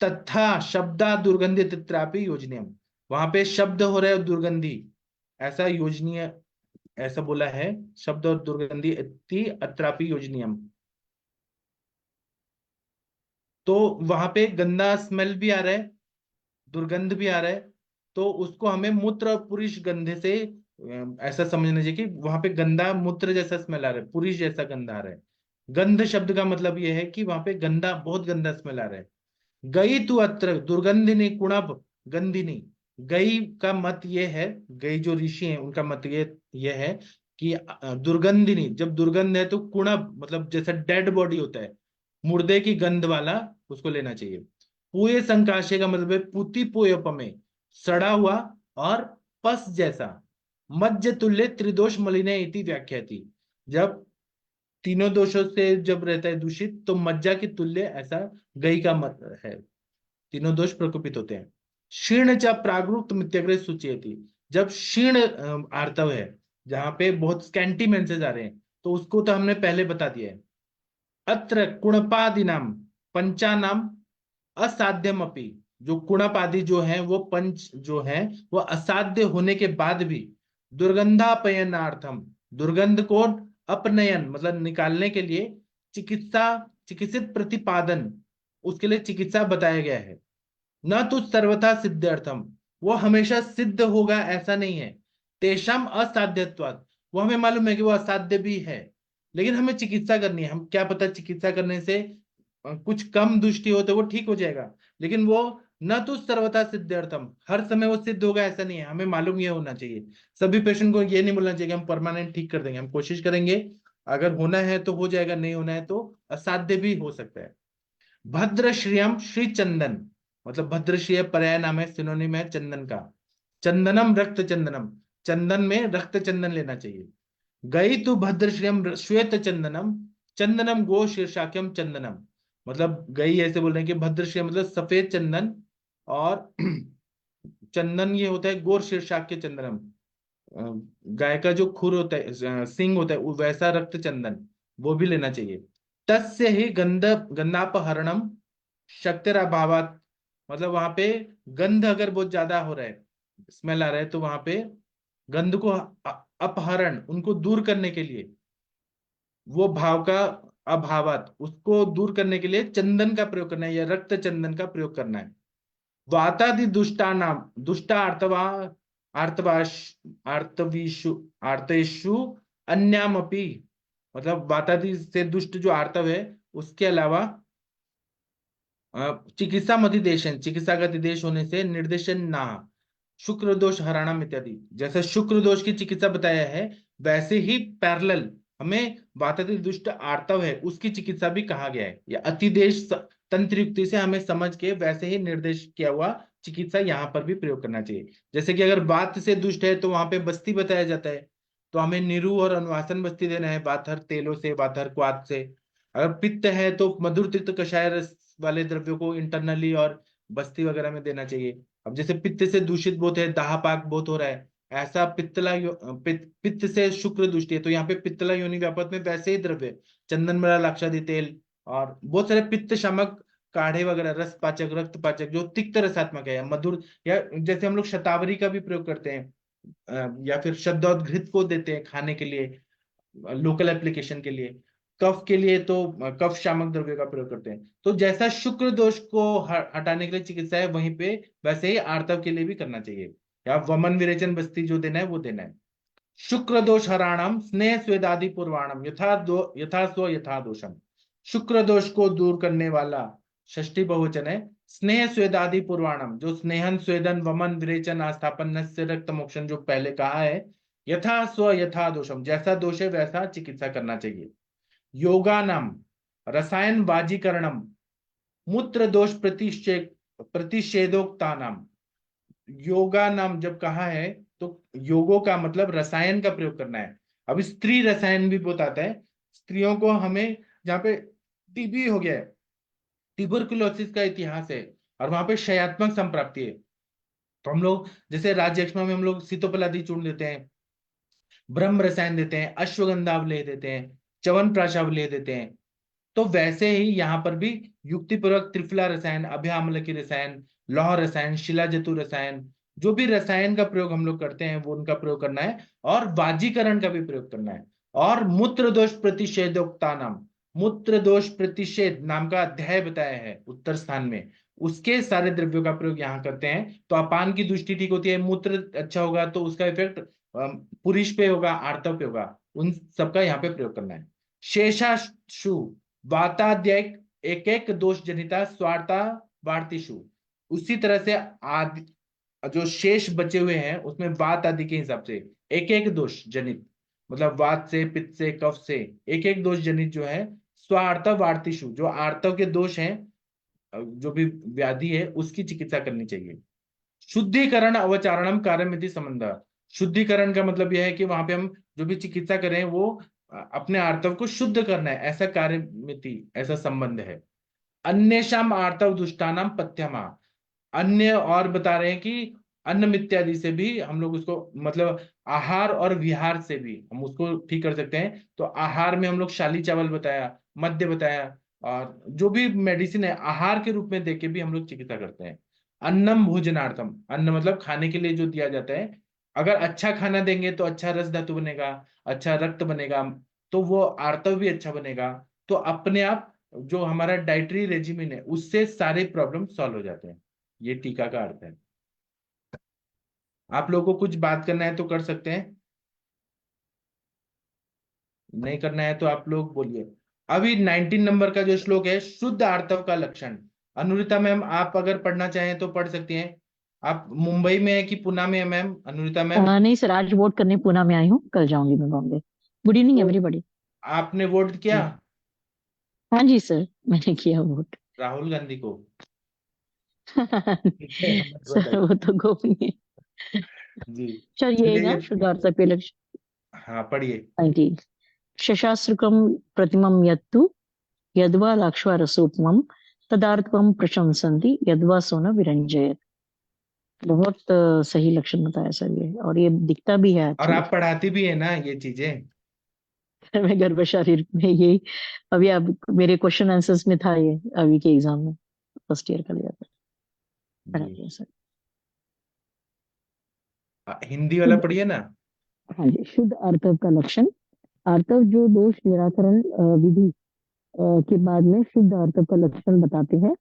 तथा शब्दा दुर्गंधि तित्रापि योजनीयम, वहां पे शब्द हो रहा है दुर्गंधी, ऐसा योजनीय, ऐसा बोला है, शब्द और दुर्गंधी इति अत्रापि योजनीयम। तो वहां पे गंदा स्मेल भी आ रहा है, दुर्गंध भी आ रहा है, तो उसको हमें मूत्र पुरुष गंधे से ऐसा समझना चाहिए कि वहां पे गंदा मूत्र जैसा स्मेल आ रहा है, पुरुष जैसा गंध आ रहा है। गंध शब्द का मतलब यह है कि वहां पे गंदा, बहुत गंदा स्मेल आ रहा है। गई तू अत्र दुर्गंधिनी कुणब गंधिनी, गई का मत ये है, गई जो ऋषि हैं उनका मत ये है कि दुर्गंधिनी, जब दुर्गंध है तो कुणब मतलब जैसा डेड बॉडी होता है, मुर्दे की गंध वाला, उसको लेना चाहिए। पुए संकाशे का मतलब है पुति पुयपमे, सड़ा हुआ और पस जैसा। मज्ज तुल्य त्रिदोष मलिने इति व्याख्याति, जब तीनों दोषों से जब रहता है दूषित तो मज्जा की तुल्य ऐसा गई का मत है, तीनों दोष प्रकोपित होते हैं। क्षीण च प्रागुक्त मित्यग्रे सूचयति, जब क्षीण आर्तव है, जहां पे बहुत स्कैंटी मेंसेस आ रहे हैं, तो उसको तो हमने पहले बता दिया है। अत्र कुणपादिनाम पंचानाम असाध्यम अपि, जो कुणप आदि जो है वो पंच जो है वो असाध्य होने के बाद भी दुर्गंधापयनार्थम, दुर्गंध को अपनयन मतलब निकालने के लिए चिकित्सा, चिकित्सित प्रतिपादन, उसके लिए चिकित्सा बताया गया है। न तो सर्वथा सिद्ध्यर्थम, वो हमेशा सिद्ध होगा ऐसा नहीं है। तेषाम असाध्यत्वात्, वो हमें मालूम है कि वो असाध्य भी है, लेकिन हमें चिकित्सा करनी है। हम क्या पता चिकित्सा करने से कुछ कम दृष्टि हो तो वो ठीक हो जाएगा, लेकिन वो न तो सर्वथा सिद्ध्यर्थम, हर समय वो सिद्ध होगा ऐसा नहीं है। हमें मालूम ये होना चाहिए, सभी पेशेंट को ये नहीं बोलना चाहिए कि हम परमानेंट ठीक कर देंगे, हम कोशिश करेंगे, अगर होना है तो हो जाएगा, नहीं होना है तो असाध्य भी हो सकता है। भद्रश्रियम श्री चंदन, मतलब भद्रश्री पर्याय नाम है, सिनोनिम है चंदन का। चंदनम रक्त चंदनम, चंदन में रक्त चंदन लेना चाहिए। गई तो भद्रश्रियम श्वेत चंदनम, चंदनम गो शीर्षाख्यम चंदनम, मतलब गई ऐसे बोल रहे हैं कि भद्रश्री मतलब सफेद चंदन, और चंदन ये होता है गोर शीर्षाख्य चंदनम, गाय का जो खुर होता है, सिंग होता है, वैसा रक्त चंदन, वो भी लेना चाहिए। तस्य ही गंधापहरणम शक्तिराभावात, मतलब वहां पे गंध अगर बहुत ज्यादा हो रहा है, स्मेल आ रहा है, तो वहां पे गंध को अपहरण, उनको दूर करने के लिए, वो भाव का अभावात, उसको दूर करने के लिए चंदन का प्रयोग करना है या रक्त चंदन का प्रयोग करना है। वातादि दुष्टा नाम, दुष्टा आर्तवा आर्तवाश आर्तवीषु आर्तेषु अन्यामपि, मतलब वातादि से दुष्ट जो आर्तव है उसके अलावा चिकित्सा मतिदेशन, चिकित्सा का देश होने से निर्देशन ना, शुक्र दोष हराणम इत्यादि। जैसे शुक्र दोष की चिकित्सा बताया है वैसे ही पैरेलल हमें वातादि दुष्ट आर्तव है उसकी चिकित्सा भी कहा गया है, या अतिदेश तंत्र युक्ति से हमें समझ के वैसे ही निर्देश किया हुआ चिकित्सा यहाँ पर भी प्रयोग करना चाहिए। जैसे कि अगर वात से दुष्ट है तो वहां पे बस्ती बताया जाता है, तो हमें निरु और अनुवासन बस्ती देना है वाथर तेलों से, वाथर क्वाथ से। अगर पित्त है तो मधुर तिक्त कषाय रस वाले द्रव्यों को इंटरनली और बस्ती वगैरह में देना चाहिए। अब जैसे पित्त से दूषित बहुत है, दाहपाक बहुत हो रहा है, ऐसा पित्त से शुक्र दुष्टि है, तो यहाँ पे पित्तला योनि व्यापक में वैसे ही द्रव्य चंदन मरा लाक्षादि तेल और बहुत सारे पित्त शामक काढ़े वगैरह, रस पाचक रक्त पाचक जो तिक्त रसात्मक है, या मधुर, या जैसे हम लोग शतावरी का भी प्रयोग करते हैं, या फिर शब्दोद्घृत को देते हैं खाने के लिए, लोकल एप्लीकेशन के लिए। कफ के लिए तो कफ शामक द्रव्य का प्रयोग करते हैं। तो जैसा शुक्र दोष को हटाने के लिए चिकित्सा है वहीं पे वैसे ही आर्तव के लिए भी करना चाहिए, या वमन विरेचन बस्ती जो देना है वो देना है। शुक्र दोष हराणम स्नेह स्वेदादि पूर्वाणम यथा स्व यथा दोषम। शुक्र दोष को दूर करने वाला षष्ठी बहुवचन है स्नेह स्वेदादि पूर्वाणम, जो स्नेहन स्वेदन वमन विरेचन आस्थापन नस्य रक्त मोक्षण जो पहले कहा है, यथा स्व यथा दोषम, जैसा दोष है वैसा चिकित्सा करना चाहिए। योगानम रसायन वाजीकरणम मूत्र दोष प्रतिषेधोक्तानाम। योगा नाम जब कहा है तो योगों का मतलब रसायन का प्रयोग करना है। अब स्त्री रसायन भी बताता है, स्त्रियों को हमें, जहाँ पे टीबी हो गया है, ट्यूबरकुलोसिस का इतिहास है और वहां पे क्षयात्मक संप्राप्ति है, तो हम लोग जैसे राज्यक्ष्मा में हम लोग सीतोपलादी चूर्ण देते हैं, ब्रह्म रसायन देते हैं, अश्वगंधावलेह देते हैं, च्यवन प्राशावलेह देते हैं। तो वैसे ही यहाँ पर भी युक्तिपूर्वक त्रिफला रसायन, अभ्यामल की रसायन, लौह रसायन, शिला जतु रसायन, जो भी रसायन का प्रयोग हम लोग करते हैं वो उनका प्रयोग करना है, और वाजीकरण का भी प्रयोग करना है। और मूत्र दोष प्रतिषेधोक्ता नाम, मूत्र दोष प्रतिषेध नाम का अध्याय बताया है उत्तर स्थान में, उसके सारे द्रव्यों का प्रयोग यहाँ करते हैं। तो अपान की दृष्टि ठीक होती है, मूत्र अच्छा होगा तो उसका इफेक्ट पुरुष पे होगा, आर्तव पे होगा, उन सबका यहाँ पे प्रयोग करना है। शेषाशु वाताद्यक एक एक दोष जनिता स्वार्था वार्तिशु। उसी तरह से आदि जो शेष बचे हुए हैं उसमें वात आदि के हिसाब से एक एक दोष जनित, मतलब वात से, पित्त से, कफ से एक एक दोष जनित जो है स्वार्थव वार्तिशु, जो आर्तव के दोष हैं, जो भी व्याधि है उसकी चिकित्सा करनी चाहिए। शुद्धिकरण अवचारणम कार्यमिति संबंध। शुद्धिकरण का मतलब यह है कि वहां पे हम जो भी चिकित्सा करें वो अपने आर्तव को शुद्ध करना है, ऐसा कार्यमिति, ऐसा संबंध है। अन्येषाम आर्तव दुष्टानाम पथ्यमा। अन्य और बता रहे हैं कि अन्न इत्यादि से भी हम लोग उसको, मतलब आहार और विहार से भी हम उसको ठीक कर सकते हैं। तो आहार में हम लोग शाली चावल बताया, मध्य बताया, और जो भी मेडिसिन है आहार के रूप में देके भी हम लोग चिकित्सा करते हैं। अन्नम भोजनार्थम, अन्न मतलब खाने के लिए जो दिया जाता है, अगर अच्छा खाना देंगे तो अच्छा रस धातु बनेगा, अच्छा रक्त बनेगा, तो वो आर्तव भी अच्छा बनेगा। तो अपने आप जो हमारा डाइटरी रेजिमेन है उससे सारे प्रॉब्लम सॉल्व हो जाते हैं। ये टीका का अर्थ है। आप लोगों को कुछ बात करना है तो कर सकते हैं, नहीं करना है तो आप लोग बोलिए। अभी 19 नंबर का जो श्लोक है शुद्ध आर्तव का लक्षण, अनुरिता मैम आप अगर पढ़ना चाहें तो पढ़ सकती हैं। आप मुंबई में है कि पुणे में है मैम अनुरिता मैम? नहीं सर, आज वोट करने पुणे में आई हूँ, कल जाऊंगी मैं बॉम्बे। गुड इवनिंग तो एवरीबॉडी। आपने वोट किया? हाँ जी सर, मैंने किया वोट। राहुल गांधी को? सर वो तो गोपनीय। जी सर ये चलिए, ना शुद्ध आर्तव के लक्षण। हाँ पढ़िए। हाँ जी। शशास्त्रकम प्रतिमं यत्तु यद्वा लाक्ष्वा रसोपमं तदार्थम प्रशंसन्ति यद्वा सोना विरंजयत। बहुत सही लक्षण बताया सर ये, और ये दिखता भी है और एक्चुअली। आप पढ़ाती भी है ना ये चीजें? मैं गर्भ शरीर में ये अभी अब मेरे क्वेश्चन आंसर्स में था ये, अभी के एग्जाम में फर्स्ट ईयर का लिया था, पढ़ा जी। दिया सर। हिंदी वाला पढ़िए ना। हाँ जी, शुद्ध आर्तव का लक्षण। आर्तव जो दोष निराकरण विधि के बाद में शुद्ध आर्तव का लक्षण बताते हैं।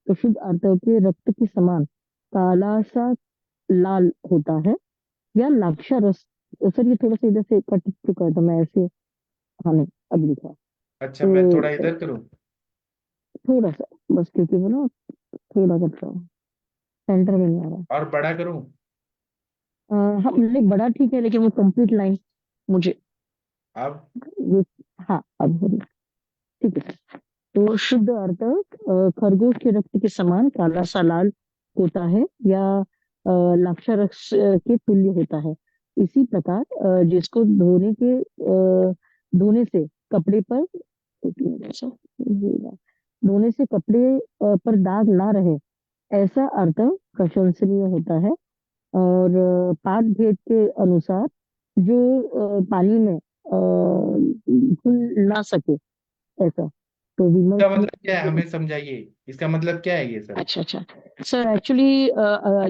तो शुद्ध आर्तव के रक्त के समान काला सा लाल होता है, या लाक्षा रस। सर ये थोड़ा सा इधर से कट चुका है तो मैं ऐसे, हाँ नहीं, अभी दिख रहा है। अच्छा, मैं थोड़ा तो इधर करूँ? थोड़ा सा बस, क्योंकि वो ना थोड़ा करता है, सेंटर में नहीं आ रहा। और बड़ा करूँ? हाँ नहीं, बड़ा ठीक है, लेकिन वो कंप्लीट लाइन मुझे अब? वो, हाँ अब हो रही। ठीक है। तो शुद्ध अर्थ खरगोश के रक्त के समान काला सा लाल होता है, या लाक्षारस के तुल्य होता है। इसी प्रकार जिसको धोने से कपड़े पर, धोने से कपड़े पर दाग ना रहे, ऐसा अर्थ प्रशंसनीय होता है। और पाठ भेद के अनुसार जो पानी में घुल ना सके, ऐसा। तो विमल इसका की, मतलब क्या है, हमें समझाइए, इसका मतलब क्या है ये सर? अच्छा अच्छा सर, एक्चुअली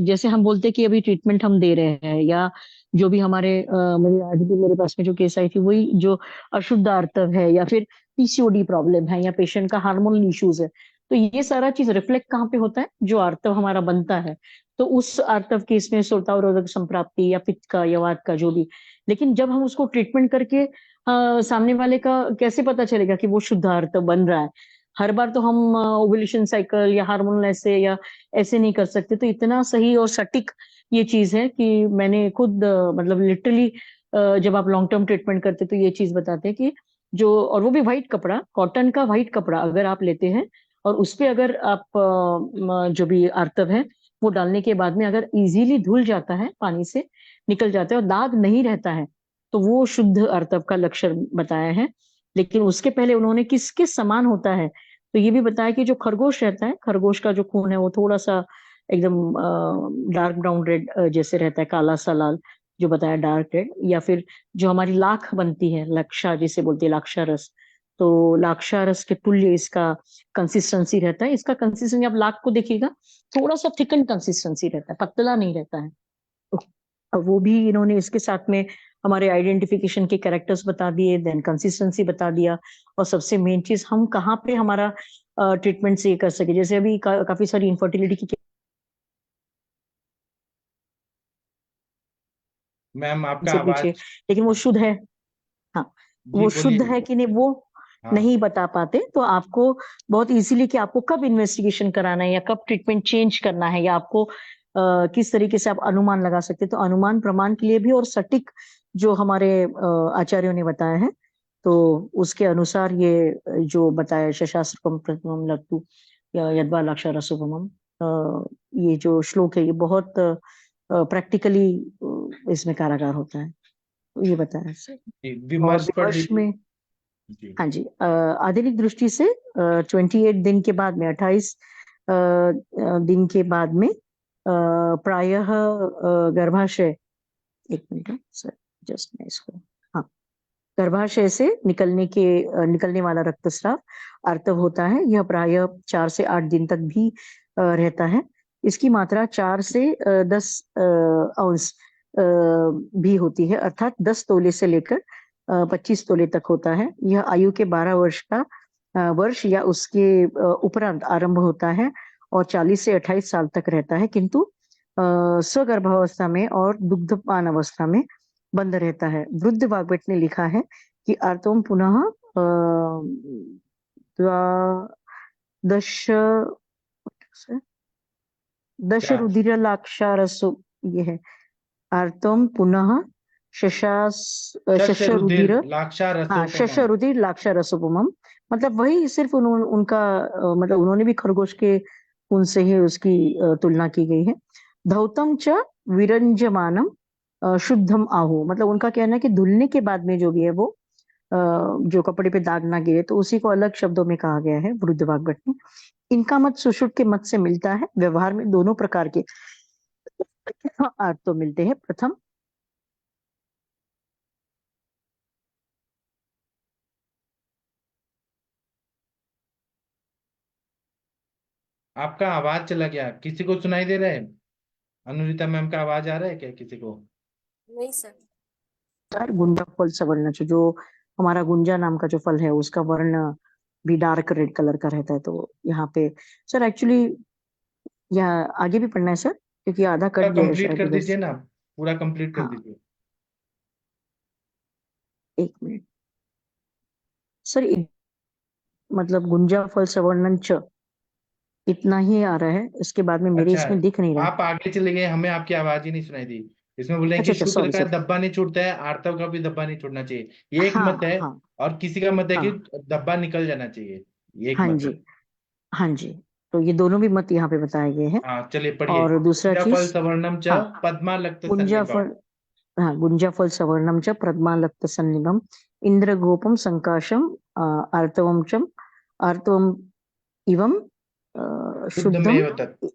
जैसे हम बोलते हैं कि अभी ट्रीटमेंट हम दे रहे हैं, या जो भी हमारे मेरे आज भी मेरे पास में जो केस आई थी, वही जो अशुद्ध आर्तव है, या फिर पीसीओडी प्रॉब्लम है, या पेशेंट का हार्मोनल इश्यूज है, तो ये सारा चीज रिफ्लेक्ट कहाँ पे होता है? जो आर्तव हमारा बनता है, तो उस आर्तव के इसमें श्रोतावरोधक संप्राप्ति या पित्त का या वात का जो भी। लेकिन जब हम उसको ट्रीटमेंट करके सामने वाले का कैसे पता चलेगा कि वो शुद्ध आर्तव बन रहा है? हर बार तो हम ओव्यूलेशन साइकिल या हार्मोनल ऐसे या ऐसे नहीं कर सकते। तो इतना सही और सटीक ये चीज है कि मैंने खुद मतलब लिटरली जब आप लॉन्ग टर्म ट्रीटमेंट करते तो ये चीज बताते हैं कि जो, और वो भी व्हाइट कपड़ा, कॉटन का व्हाइट कपड़ा अगर आप लेते हैं, और उस पे अगर आप जो भी आर्तव है वो डालने के बाद में अगर इजीली धुल जाता है, पानी से निकल जाता है और दाग नहीं रहता है, तो वो शुद्ध आर्तव का लक्षण बताया है। लेकिन उसके पहले उन्होंने किसके समान होता है, तो ये भी बताया कि जो खरगोश रहता है, खरगोश का जो खून है वो थोड़ा सा एकदम डार्क ब्राउन रेड जैसे रहता है, काला सा लाल जो बताया, डार्क रेड। या फिर जो हमारी लाख बनती है, लक्षा जिसे बोलते हैं, लाक्षा रस, तो लाक्षा रस के तुल्य इसका कंसिस्टेंसी रहता है। इसका कंसिस्टेंसी आप लाख को देखिएगा, थोड़ा सा थिकन कंसिस्टेंसी रहता है, पतला नहीं रहता है। तो वो भी इन्होंने इसके साथ में हमारे आइडेंटिफिकेशन के कैरेक्टर्स बता दिए, देन कंसिस्टेंसी बता दिया, और सबसे मेन चीज हम कहाँ पे हमारा ट्रीटमेंट से ये कर सके। जैसे अभी काफी सारी इनफर्टिलिटी की मैम आपका से आवाज। पूछे, लेकिन वो शुद्ध है, हाँ जी वो शुद्ध बोलिए। है कि नहीं वो हाँ। नहीं बता पाते। तो आपको बहुत इजीली कि आपको कब इन्वेस्टिगेशन कराना है या कब ट्रीटमेंट चेंज करना है, या आपको किस तरीके से आप अनुमान लगा सकते हैं, तो अनुमान प्रमाण के लिए भी और सटीक जो हमारे आचार्यों ने बताया है, तो उसके अनुसार ये जो बताया, शशास्त्रकम प्रथमम लघु या यद्वा लाक्षारसोपमम, ये जो श्लोक है ये बहुत प्रैक्टिकली इसमें कारागार होता है, तो ये बताया सर। जी, और विमर्श पढ़ विमर्श लीजिए। में, जी। हाँ जी, आधुनिक दृष्टि से 28 दिन के बाद में, 28 दिन के बाद में प्रायः गर्भाशय, एक मिनट सर, जस्ट मैं इसको, हाँ, गर्भाशय से निकलने वाला रक्तस्राव आर्तव होता है। यह प्रायः 4 से 8 दिन तक भी रहता है। इसकी मात्रा 4 से 10 औंस भी होती है, अर्थात 10 तोले से लेकर 25 तोले तक होता है। यह आयु के 12 वर्ष या उसके उपरांत आरंभ होता है और 40 से 28 साल तक रहता है, किंतु सगर्भावस्था में और दुग्धपान अवस्था में बंद रहता है। वृद्ध वाग्भट ने लिखा है कि आर्तवम पुनः द्वादश दश क्या? रुधिर लाक्षारसो, ये है आर्तवम पुनः शशास शश शश रुधिर रुधिर, लाक्षा हाँ शश रसोपमम। रुधिर लाक्षारसोपमम, मतलब वही सिर्फ उनका मतलब उन्होंने भी खरगोश के खून से ही उसकी तुलना की गई है। धौतम च विरंजमानम शुद्धम आहु, मतलब उनका कहना है कि धुलने के बाद में जो भी है वो जो कपड़े पे दाग ना गिरे, तो उसी को अलग शब्दों में कहा गया है वृद्ध वाग्भट ने। इनका मत सुश्रुत के मत से मिलता है। व्यवहार में दोनों प्रकार के अर्थ तो मिलते हैं। प्रथम, आपका आवाज चला गया, किसी को सुनाई दे रहा है? अनुरिता मैम का आवाज आ रहा है क्या किसी को? नहीं सर। गुंजा फल सवर्ण, जो हमारा गुंजा नाम का जो फल है उसका वर्ण भी डार्क रेड कलर का रहता है। तो यहाँ पे सर एक्चुअली यहाँ आगे भी पढ़ना है सर, क्योंकि आधा कट पूरा गया है कंप्लीट शायद कर उधर दीजिए से। ना, पूरा कंप्लीट कर हाँ दीजिए। एक मिनट, सर मतलब गुंजा फल सवर्णन च इतना ही आ रहा है, इसके बाद में मेरे अच्छा, इसमें दिख नहीं रहा है। आप आगे चले गए, हमें आपकी आवाज ही नहीं सुनाई दी। इसमें बोले हैं कि अच्छा अच्छा, शुक्र सॉरी का सर। धब्बा नहीं छूटता है, आर्तव का भी धब्बा नहीं छूटना चाहिए, ये एक हाँ मत है। हाँ और किसी का मत है कि हाँ। धब्बा निकल जाना चाहिए, ये एक हाँ मत है। जी। हाँ जी। तो ये दोनों भी मत यहाँ पे बताए गए हैं। हाँ चलिए पढ़िए। और दूसरा गुंजा फल चीज, सवर्णम च हाँ, पद्मालक्त गुंजा सन्निभम। फल, हाँ, गुंजा फल सवर्णम च प्रद्मालक्त सन्निभम इंद्रगोपम संकाशम आर्तवम चम आर्तवम इवम शुद्धम शुद्धमेव तत्।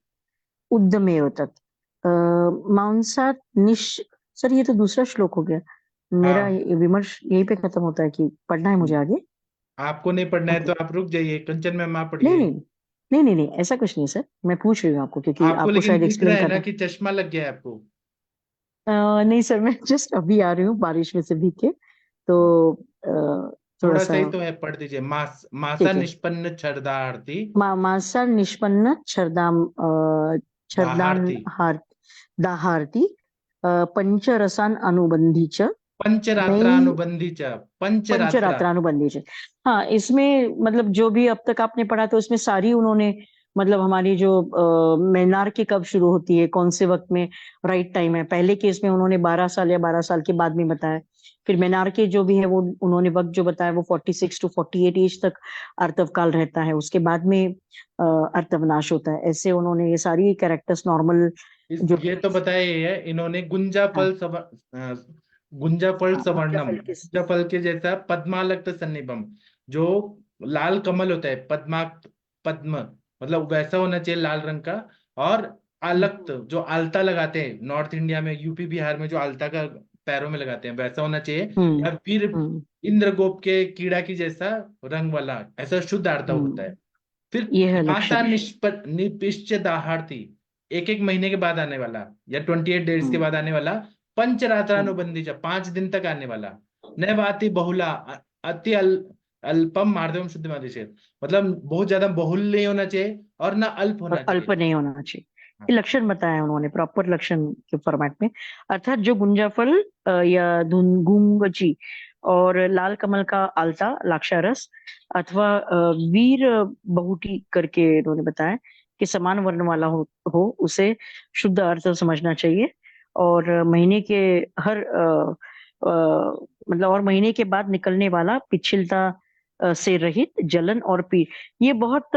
उद्दमेव तत् मांसात निश। सर ये तो दूसरा श्लोक हो गया। मेरा हाँ, विमर्श यहीं पे खत्म होता है कि पढ़ना है मुझे आगे। आपको नहीं पढ़ना है ओके। तो आप रुक जाइए, कंचन मैम आप नहीं पढ़िए। नहीं नहीं नहीं नहीं, ऐसा कुछ नहीं सर, मैं पूछ रही हूँ आपको क्योंकि आपको आपको लेकिन शायद दिख रहा एक्सप्लेन है ना करना। कि चश्मा लग गया है आपको। नहीं सर, मैं जस्ट अभी आ रही हूँ बारिश में से भीग के, हाँ, तो थोड़ा थोड़ा सा। सही तो है, पढ़ दीजिए। मासा ठीक है। निष्पन्न छर्दार्थी मासा निष्पन्न छर्दाम छर्दान दाहार्थी हार दाहार्ती पंचरसान अनुबंधी च नई पंचरात्रानुबंधी च पंचरात्रा। पंचरात्रानुबंधी च। हाँ, इसमें मतलब जो भी अब तक आपने पढ़ा था उसमें सारी उन्होंने मतलब हमारी जो मेनार की कब शुरू होती है, कौन से वक्त में राइट टाइम है। पहले केस में उन्होंने 12 साल या 12 साल के बाद में बताया। फिर मेनार के जो भी है वो उन्होंने वक्त जो बताया वो 46 टू 48 एज तक अर्तव काल रहता है, उसके बाद में अर्तवनाश होता है। ऐसे उन्होंने ये सारी कैरेक्टर्स नॉर्मल जो ये तो बताया ही है इन्होंने। हाँ गुंजा फल हाँ सवर्णम, गुंजाफल के गुंजा फल के जैसा पद्मालक्त सन्निभम, जो लाल कमल होता है, पद्म मतलब वैसा होना चाहिए, लाल रंग का। और आलक्त, जो आलता लगाते हैं नॉर्थ इंडिया में, यूपी बिहार में जो आलता का पैरों में लगाते हैं, वैसा होना चाहिए। हम्म या फिर हम्म इंद्रगोप के कीड़ा की जैसा रंग वाला, ऐसा शुद्ध आर्तव होता है। हम्म। फिर ये है मासा लक्षण। निपिश्च दाहार्थी, एक एक महीने के बाद आने वाला, या 28 डेज के हम्म बाद आने वाला। हम्म। पंचरात्रानुबंधी, 5 दिन तक आने वाला। नैवाति बहुला अति अल्पम मार्दवम शुद्ध मादेशे, मतलब बहुत ज्यादा बहुल नहीं होना चाहिए और ना अल्प और होना अल्प चाहिए। नहीं होना चाहिए। हाँ। ये लक्षण बताया उन्होंने प्रॉपर लक्षण के फॉर्मेट में। अर्थात जो गुंजाफल या गुंगची और लाल कमल का आलता लाक्षारस अथवा वीर बहुटी करके उन्होंने बताया कि समान वर्ण वाला हो उसे शुद्ध अर्थ समझना चाहिए। और महीने के हर मतलब और महीने के बाद निकलने वाला पिछलता से रहित जलन और पीठ। ये बहुत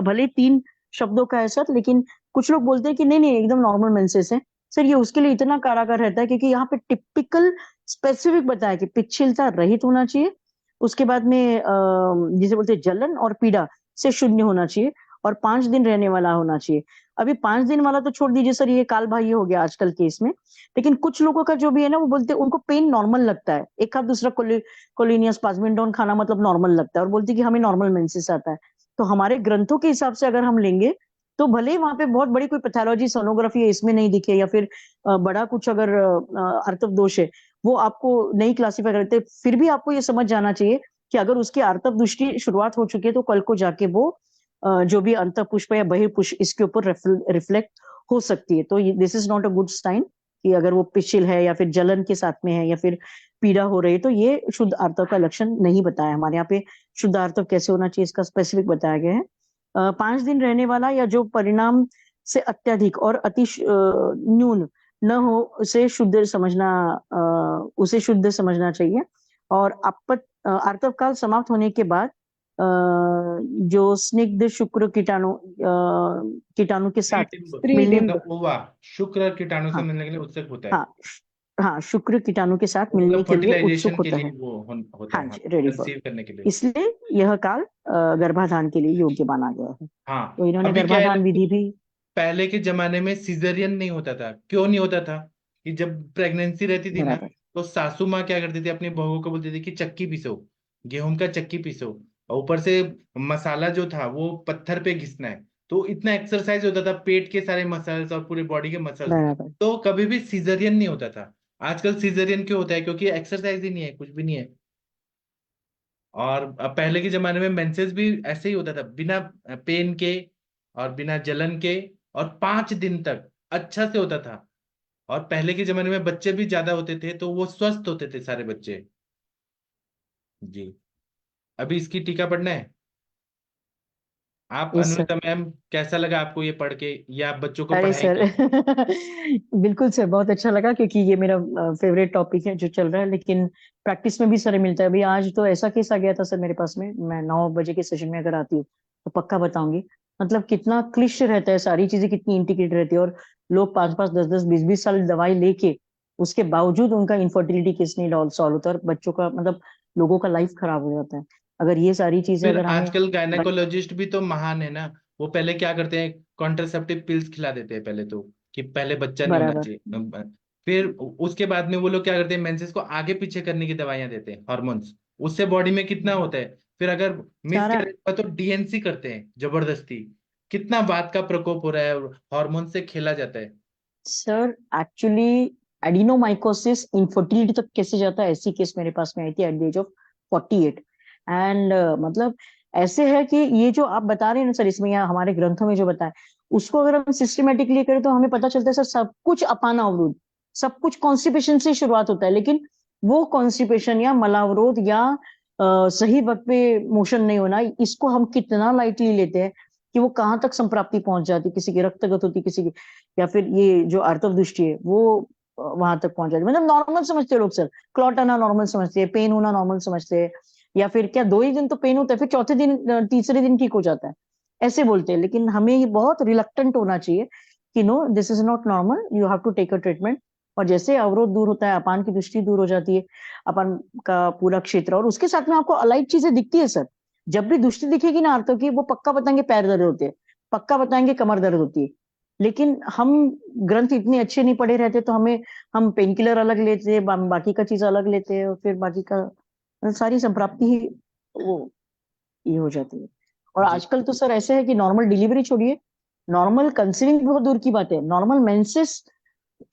भले 3 शब्दों का है सर, लेकिन कुछ लोग बोलते हैं कि नहीं नहीं एकदम नॉर्मल मेंसेस है। सर ये उसके लिए इतना कारागार रहता है क्योंकि यहाँ पे टिपिकल स्पेसिफिक बताया कि पिछलता रहित होना चाहिए। उसके बाद में जिसे बोलते हैं जलन और पीड़ा से शून्य होना चाहिए और 5 दिन रहने वाला होना चाहिए। अभी 5 दिन वाला तो छोड़ दीजिए सर, ये काल बाह्य हो गया आजकल केस में। लेकिन कुछ लोगों का जो भी है ना वो बोलते हैं उनको पेन नॉर्मल लगता है, एक आध दूसरा कोलिनियस प्लाज्मिडोन खाना मतलब नॉर्मल लगता है और बोलती है कि हमें नॉर्मल मेंसेस आता है। तो हमारे ग्रंथों के हिसाब से अगर हम लेंगे तो भले ही वहां पे बहुत बड़ी कोई पैथोलॉजी सोनोग्राफी इसमें नहीं दिखे या फिर बड़ा कुछ अगर आर्तव दोष है वो आपको नहीं क्लासिफाई करते, फिर भी आपको ये समझ जाना चाहिए कि अगर उसकी आर्तव दृष्टि शुरुआत हो चुकी है तो कल को जाके वो जो भी अंत पुष्प या बहिर्पुष्प इसके ऊपर रिफ्लेक्ट हो सकती है। तो this is not a good sign कि अगर वो पिछिल है या फिर जलन के साथ में है या फिर पीड़ा हो रही है तो ये शुद्ध आर्तव का लक्षण नहीं बताया हमारे यहाँ पे। शुद्ध आर्तव कैसे होना चाहिए इसका स्पेसिफिक बताया गया है। 5 दिन रहने वाला या जो परिणाम से अत्यधिक और न्यून न हो उसे शुद्ध समझना उसे शुद्ध समझना चाहिए। और आर्तव काल समाप्त होने के बाद जो स्निग्ध शुक्र कीटाणु के साथ मिलने मतलब ओवा शुक्र कीटाणु से हाँ मिलने के लिए उत्सुक होता है। हाँ हाँ, शुक्र कीटाणु के साथ मिलने मतलब के लिए उत्सुक फर्टिलाइजेशन के होता लिए है। वो होता हाँ है, हाँ, जी, रेडी फॉर। कंसीव करने के लिए। इसलिए यह काल गर्भाधान के लिए योग्य माना गया है। हाँ, तो इन्होंने अभी क्या है ना गर्भाधान विधि कि भी पहले के जमाने में सिजेरियन नहीं होता था। क्यों नहीं होता था? कि जब प्रेगनेंसी रहती थी ना, बराबर तो सासू माँ क्या करती थी, अपनी बहुओं को बोलती थी कि चक्की पीसो, गेहूं का चक्की पीसो, और ऊपर से मसाला जो था वो पत्थर पे घिसना है। तो इतना एक्सरसाइज होता था, पेट के सारे मसल्स और पूरी बॉडी के मसल्स। बराबर। तो कभी भी सीजरियन नहीं होता था। आजकल सीजरियन क्यों होता है? क्योंकि एक्सरसाइज ही नहीं है, कुछ भी नहीं है। और अब पहले के जमाने में मेंसेस भी ऐसे ही होता था, बिना पेन के और बिना जलन के, और 5 दिन तक अच्छा से होता था। और पहले के जमाने में बच्चे भी ज्यादा होते थे, तो वो स्वस्थ होते थे सारे बच्चे। जी। अभी इसकी टीका पढ़ना है। आप यस सर। अनुष्का मैम, कैसा लगा आपको ये पढ़ के, या आप बच्चों को अरे पढ़ाएं सर क्या? बिल्कुल सर, बहुत अच्छा लगा, क्योंकि ये मेरा फेवरेट टॉपिक है जो चल रहा है, लेकिन प्रैक्टिस में भी सर मिलता है। अभी आज तो ऐसा केस आ गया था सर मेरे पास में, मैं 9 बजे के सेशन में अगर आती हूँ तो पक्का बताऊंगी। मतलब कितना क्लिष्ट रहता है, सारी चीजें कितनी इंटीग्रेट रहती है, और लोग 5-5, 10-10, 20-20 साल दवाई लेके उसके बावजूद उनका इनफर्टिलिटी केस नहीं सॉल्व होता, और बच्चों का मतलब लोगों का लाइफ खराब हो जाता है। अगर ये सारी चीजें फिर अगर हमें आजकल गायनेकोलॉजिस्ट भी तो महान है ना। वो पहले क्या करते हैं, कॉन्ट्रासेप्टिव पिल्स खिला देते हैं पहले तो, कि पहले बच्चा नहीं होना बराबर। चाहिए। फिर उसके बाद में वो लोग क्या करते हैं, मेंसेस को आगे पीछे करने की दवाइयां देते हैं, हॉर्मोन्स। उससे बॉडी में कितना होता है। फिर अगर मिस सारा कैरेज हुआ तो डीएनसी करते हैं जबरदस्ती। कितना बात का प्रकोप हो रहा है, हार्मोन से खेला जाता है। सर एक्चुअली एडिनोमाइकोसिस इनफर्टिलिटी तक कैसे जाता है, ऐसी केस मेरे पास में आई थी at the age of 48। And मतलब ऐसे है कि ये जो आप बता रहे हैं ना सर, इसमें या हमारे ग्रंथों में जो बताया, उसको अगर हम सिस्टमेटिकली करें तो हमें पता चलता है सर, सब कुछ अपाना अवरोध, सब कुछ कॉन्स्टिपेशन से शुरुआत होता है। लेकिन वो कॉन्स्टिपेशन या मलावरोध या सही वक्त पे मोशन नहीं होना, इसको हम कितना लाइटली लेते हैं कि वो कहाँ तक संप्राप्ति पहुंच जाती, किसी की रक्तगत होती, किसी की, या फिर ये जो आर्तव दृष्टि है वो वहां तक पहुंच जाती है। मतलब नॉर्मल समझते हैं लोग सर, क्लॉट आना नॉर्मल समझते हैं, पेन होना नॉर्मल समझते हैं, या फिर क्या 2 ही दिन तो पेन होता है, फिर चौथे दिन तीसरे दिन ठीक हो जाता है, ऐसे बोलते हैं। लेकिन हमें ये बहुत रिलक्टेंट होना चाहिए कि no, this is not normal, you have to take a treatment. और जैसे अवरोध दूर होता है, अपान की दृष्टि दूर हो जाती है, अपान का पूरा क्षेत्र, और उसके साथ में आपको अलाइड चीजें दिखती है सर। जब भी दृष्टि दिखेगी ना आर्तव की, वो पक्का बताएंगे पैर दर्द होते हैं, पक्का बताएंगे कमर दर्द होती है। लेकिन हम ग्रंथ इतने अच्छे नहीं पढ़े रहते, तो हम पेन किलर अलग लेते हैं, बाकी का चीज अलग लेते हैं, और फिर बाकी का सारी संप्राप्ति ही वो ये हो जाती है। और जी। आजकल तो सर ऐसे है कि नॉर्मल डिलीवरी छोड़िए, नॉर्मल कंसीविंग बहुत दूर की बात है, नॉर्मल मेंसेस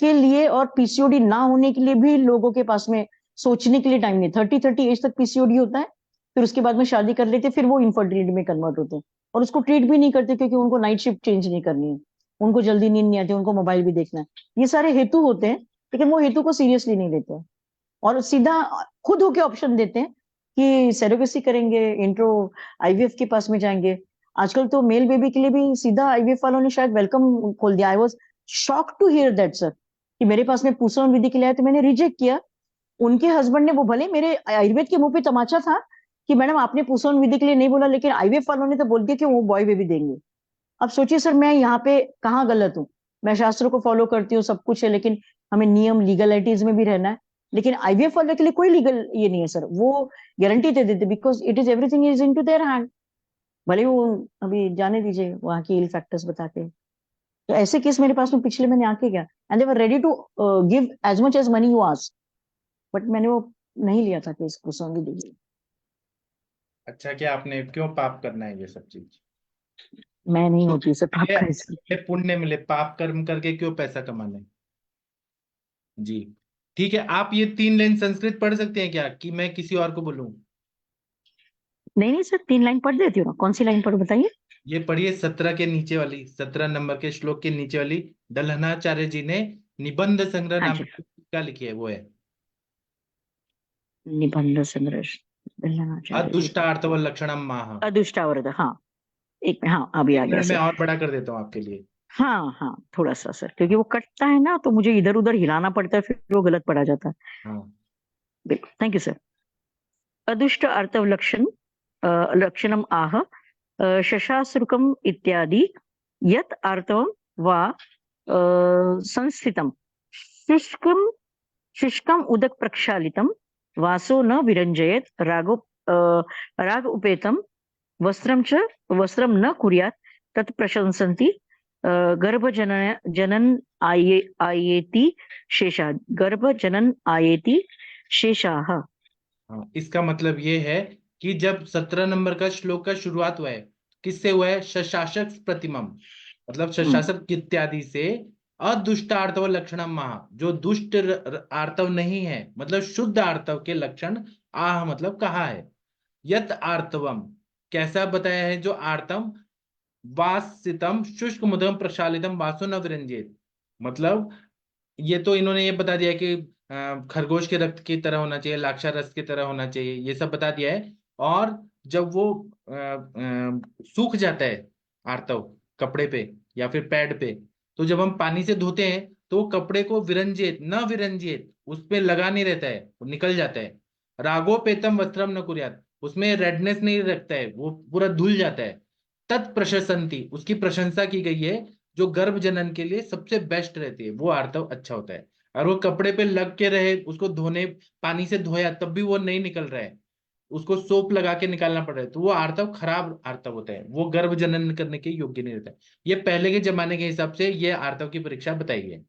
के लिए और पीसीओडी ना होने के लिए भी लोगों के पास में सोचने के लिए टाइम नहीं। 30 एज तक पीसीओडी होता है, फिर उसके बाद में शादी कर लेते, फिर वो इनफर्टिलिटी में कन्वर्ट होते हैं, और उसको ट्रीट भी नहीं करते, क्योंकि उनको नाइट शिफ्ट चेंज नहीं करनी है, उनको जल्दी नींद नहीं आती, उनको मोबाइल भी देखना है। ये सारे हेतु होते हैं, लेकिन वो हेतु को सीरियसली नहीं लेते हैं, और सीधा खुद होके ऑप्शन देते हैं कि सेरोगेसी करेंगे, इंट्रो आईवीएफ के पास में जाएंगे। आजकल तो मेल बेबी के लिए भी सीधा आईवीएफ वालों ने शायद वेलकम खोल दिया। I was shock to hear that sir, कि मेरे पास में पूसवन विधि के लिए आया तो मैंने रिजेक्ट किया। उनके हस्बैंड ने, वो भले मेरे आयुर्वेद के मुंह पे तमाचा था कि मैडम आपने पूसवन विधि के लिए नहीं बोला, लेकिन आईवीएफ वालों ने तो बोल दिया कि वो बॉय बेबी देंगे। अब सोचिए सर, मैं यहाँ पे कहाँ गलत हूँ? मैं शास्त्रों को फॉलो करती हूँ, सब कुछ है, लेकिन हमें नियम लीगलिटीज में भी रहना है। लेकिन आईवीएफ वाले के लिए कोई लीगल ये नहीं है सर, वो गारंटी दे देते, because it is everything is in to their hand. भले वो अभी जाने दीजिए वहां की इल फैक्टर्स बताते हैं। तो ऐसे केस मेरे पास में पिछले महीने आके गया, and they were ready to give as much as money you ask, but मैंने वो नहीं लिया था केस को, सॉन्ग दीजिए। अच्छा, क्या आपने क्यों पाप करना है ये सब चीज? मैं नहीं होती सर पाप ये का इसमें। ये पुण्य मिले, पाप कर्म करके क्यों पैसा कमाना है? जी। ठीक है, आप ये 3 लाइन संस्कृत पढ़ सकते हैं क्या, कि मैं किसी और को बोलूं? नहीं नहीं सर, 3 लाइन पढ़ देती हूँ ना। कौन सी लाइन पढ़ बताइए। ये पढ़िए, 17 के नीचे वाली, 17 नंबर के श्लोक के नीचे वाली। दलहनाचार्य जी ने निबंध संग्रह हाँ नाम जी। की क्या लिखी है, वो है निबंध संग्रह दलनाचार्य जी का। अदुष्टार्थव लक्षणम माह। अदुष्टावर्ध, हाँ। एक हाँ, अभी आ एक गया मिनट में सर। और बड़ा कर देता हूँ आपके लिए। हाँ हाँ, थोड़ा सा सर, क्योंकि वो कटता है ना, तो मुझे इधर उधर हिलाना पड़ता है, फिर वो गलत पड़ा जाता है। हाँ। बिल्कुल, थैंक यू सर। अदुष्ट अर्थव लक्षण लक्षणम आह शशासृकम इत्यादि यत अर्थवम वा संस्थितम शुष्कम शुष्कम उदक प्रक्षालितम वासो न विरंजयेत रागो राग उपेतम वस्त्रम च वस्त्रम न कुर्यात् तत् प्रशंसन्ति गर्भजनन जनन आयेति शेषा गर्भजनन आयेति शेषाः। हाँ, इसका मतलब ये है कि जब 17 नंबर का श्लोक का शुरुआत हुआ है, किससे हुआ है? शशासक प्रतिमम, मतलब शशासक इत्यादि से। अदुष्टार्थव लक्षणम महा, जो दुष्ट आर्तव नहीं है, मतलब शुद्ध आर्तव के लक्षण आह, मतलब कहा है। यत आर्तवम, कैसा बताया है जो आर्तम? वासितम शुष्क मुदम प्रक्षालितम वासो न विरंजित। मतलब ये तो इन्होंने ये बता दिया कि खरगोश के रक्त की तरह होना चाहिए, लाक्षारस की तरह होना चाहिए, ये सब बता दिया है। और जब वो सूख जाता है आर्तव कपड़े पे या फिर पैड पे, तो जब हम पानी से धोते हैं तो वो कपड़े को विरंजित न विरंजित उस पे लगा नहीं रहता है, वो निकल जाता है। रागोपेतम वस्त्रम न कुर्यात्, उसमें रेडनेस नहीं रखता है, वो पूरा धुल जाता है। तत्प्रशंसन्ति, उसकी प्रशंसा की गई है, जो गर्भ जनन के लिए सबसे बेस्ट रहती है, वो आर्तव अच्छा होता है। और वो कपड़े पे लग के रहे, उसको धोने पानी से धोया तब भी वो नहीं निकल रहा है, उसको सोप लगा के निकालना पड़ रहा है, तो वो आर्तव खराब आर्तव होता है, वो गर्भ जनन करने के योग्य नहीं रहता है। ये पहले के जमाने के हिसाब से ये आर्तव की परीक्षा बताई है।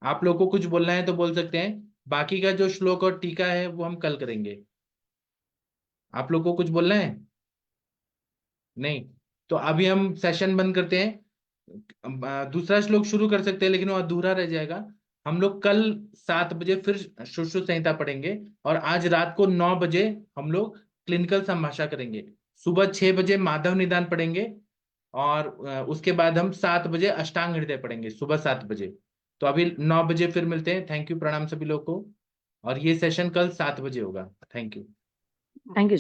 आप लोग को कुछ बोलना है तो बोल सकते हैं, बाकी का जो श्लोक और टीका है वो हम कल करेंगे। आप लोग को कुछ बोलना है? नहीं, तो अभी हम सेशन बंद करते हैं। दूसरा श्लोक शुरू कर सकते हैं लेकिन वो अधूरा रह जाएगा। हम लोग कल 7 बजे फिर सुश्रुत संहिता पढ़ेंगे, और आज रात को 9 बजे हम लोग क्लिनिकल संभाषा करेंगे। सुबह 6 बजे माधव निदान पढ़ेंगे, और उसके बाद हम 7 बजे अष्टांग हृदय पढ़ेंगे सुबह 7 बजे। तो अभी 9 बजे फिर मिलते हैं। थैंक यू, प्रणाम सभी लोग को। और ये सेशन कल 7 बजे होगा। Thank you. Thank you.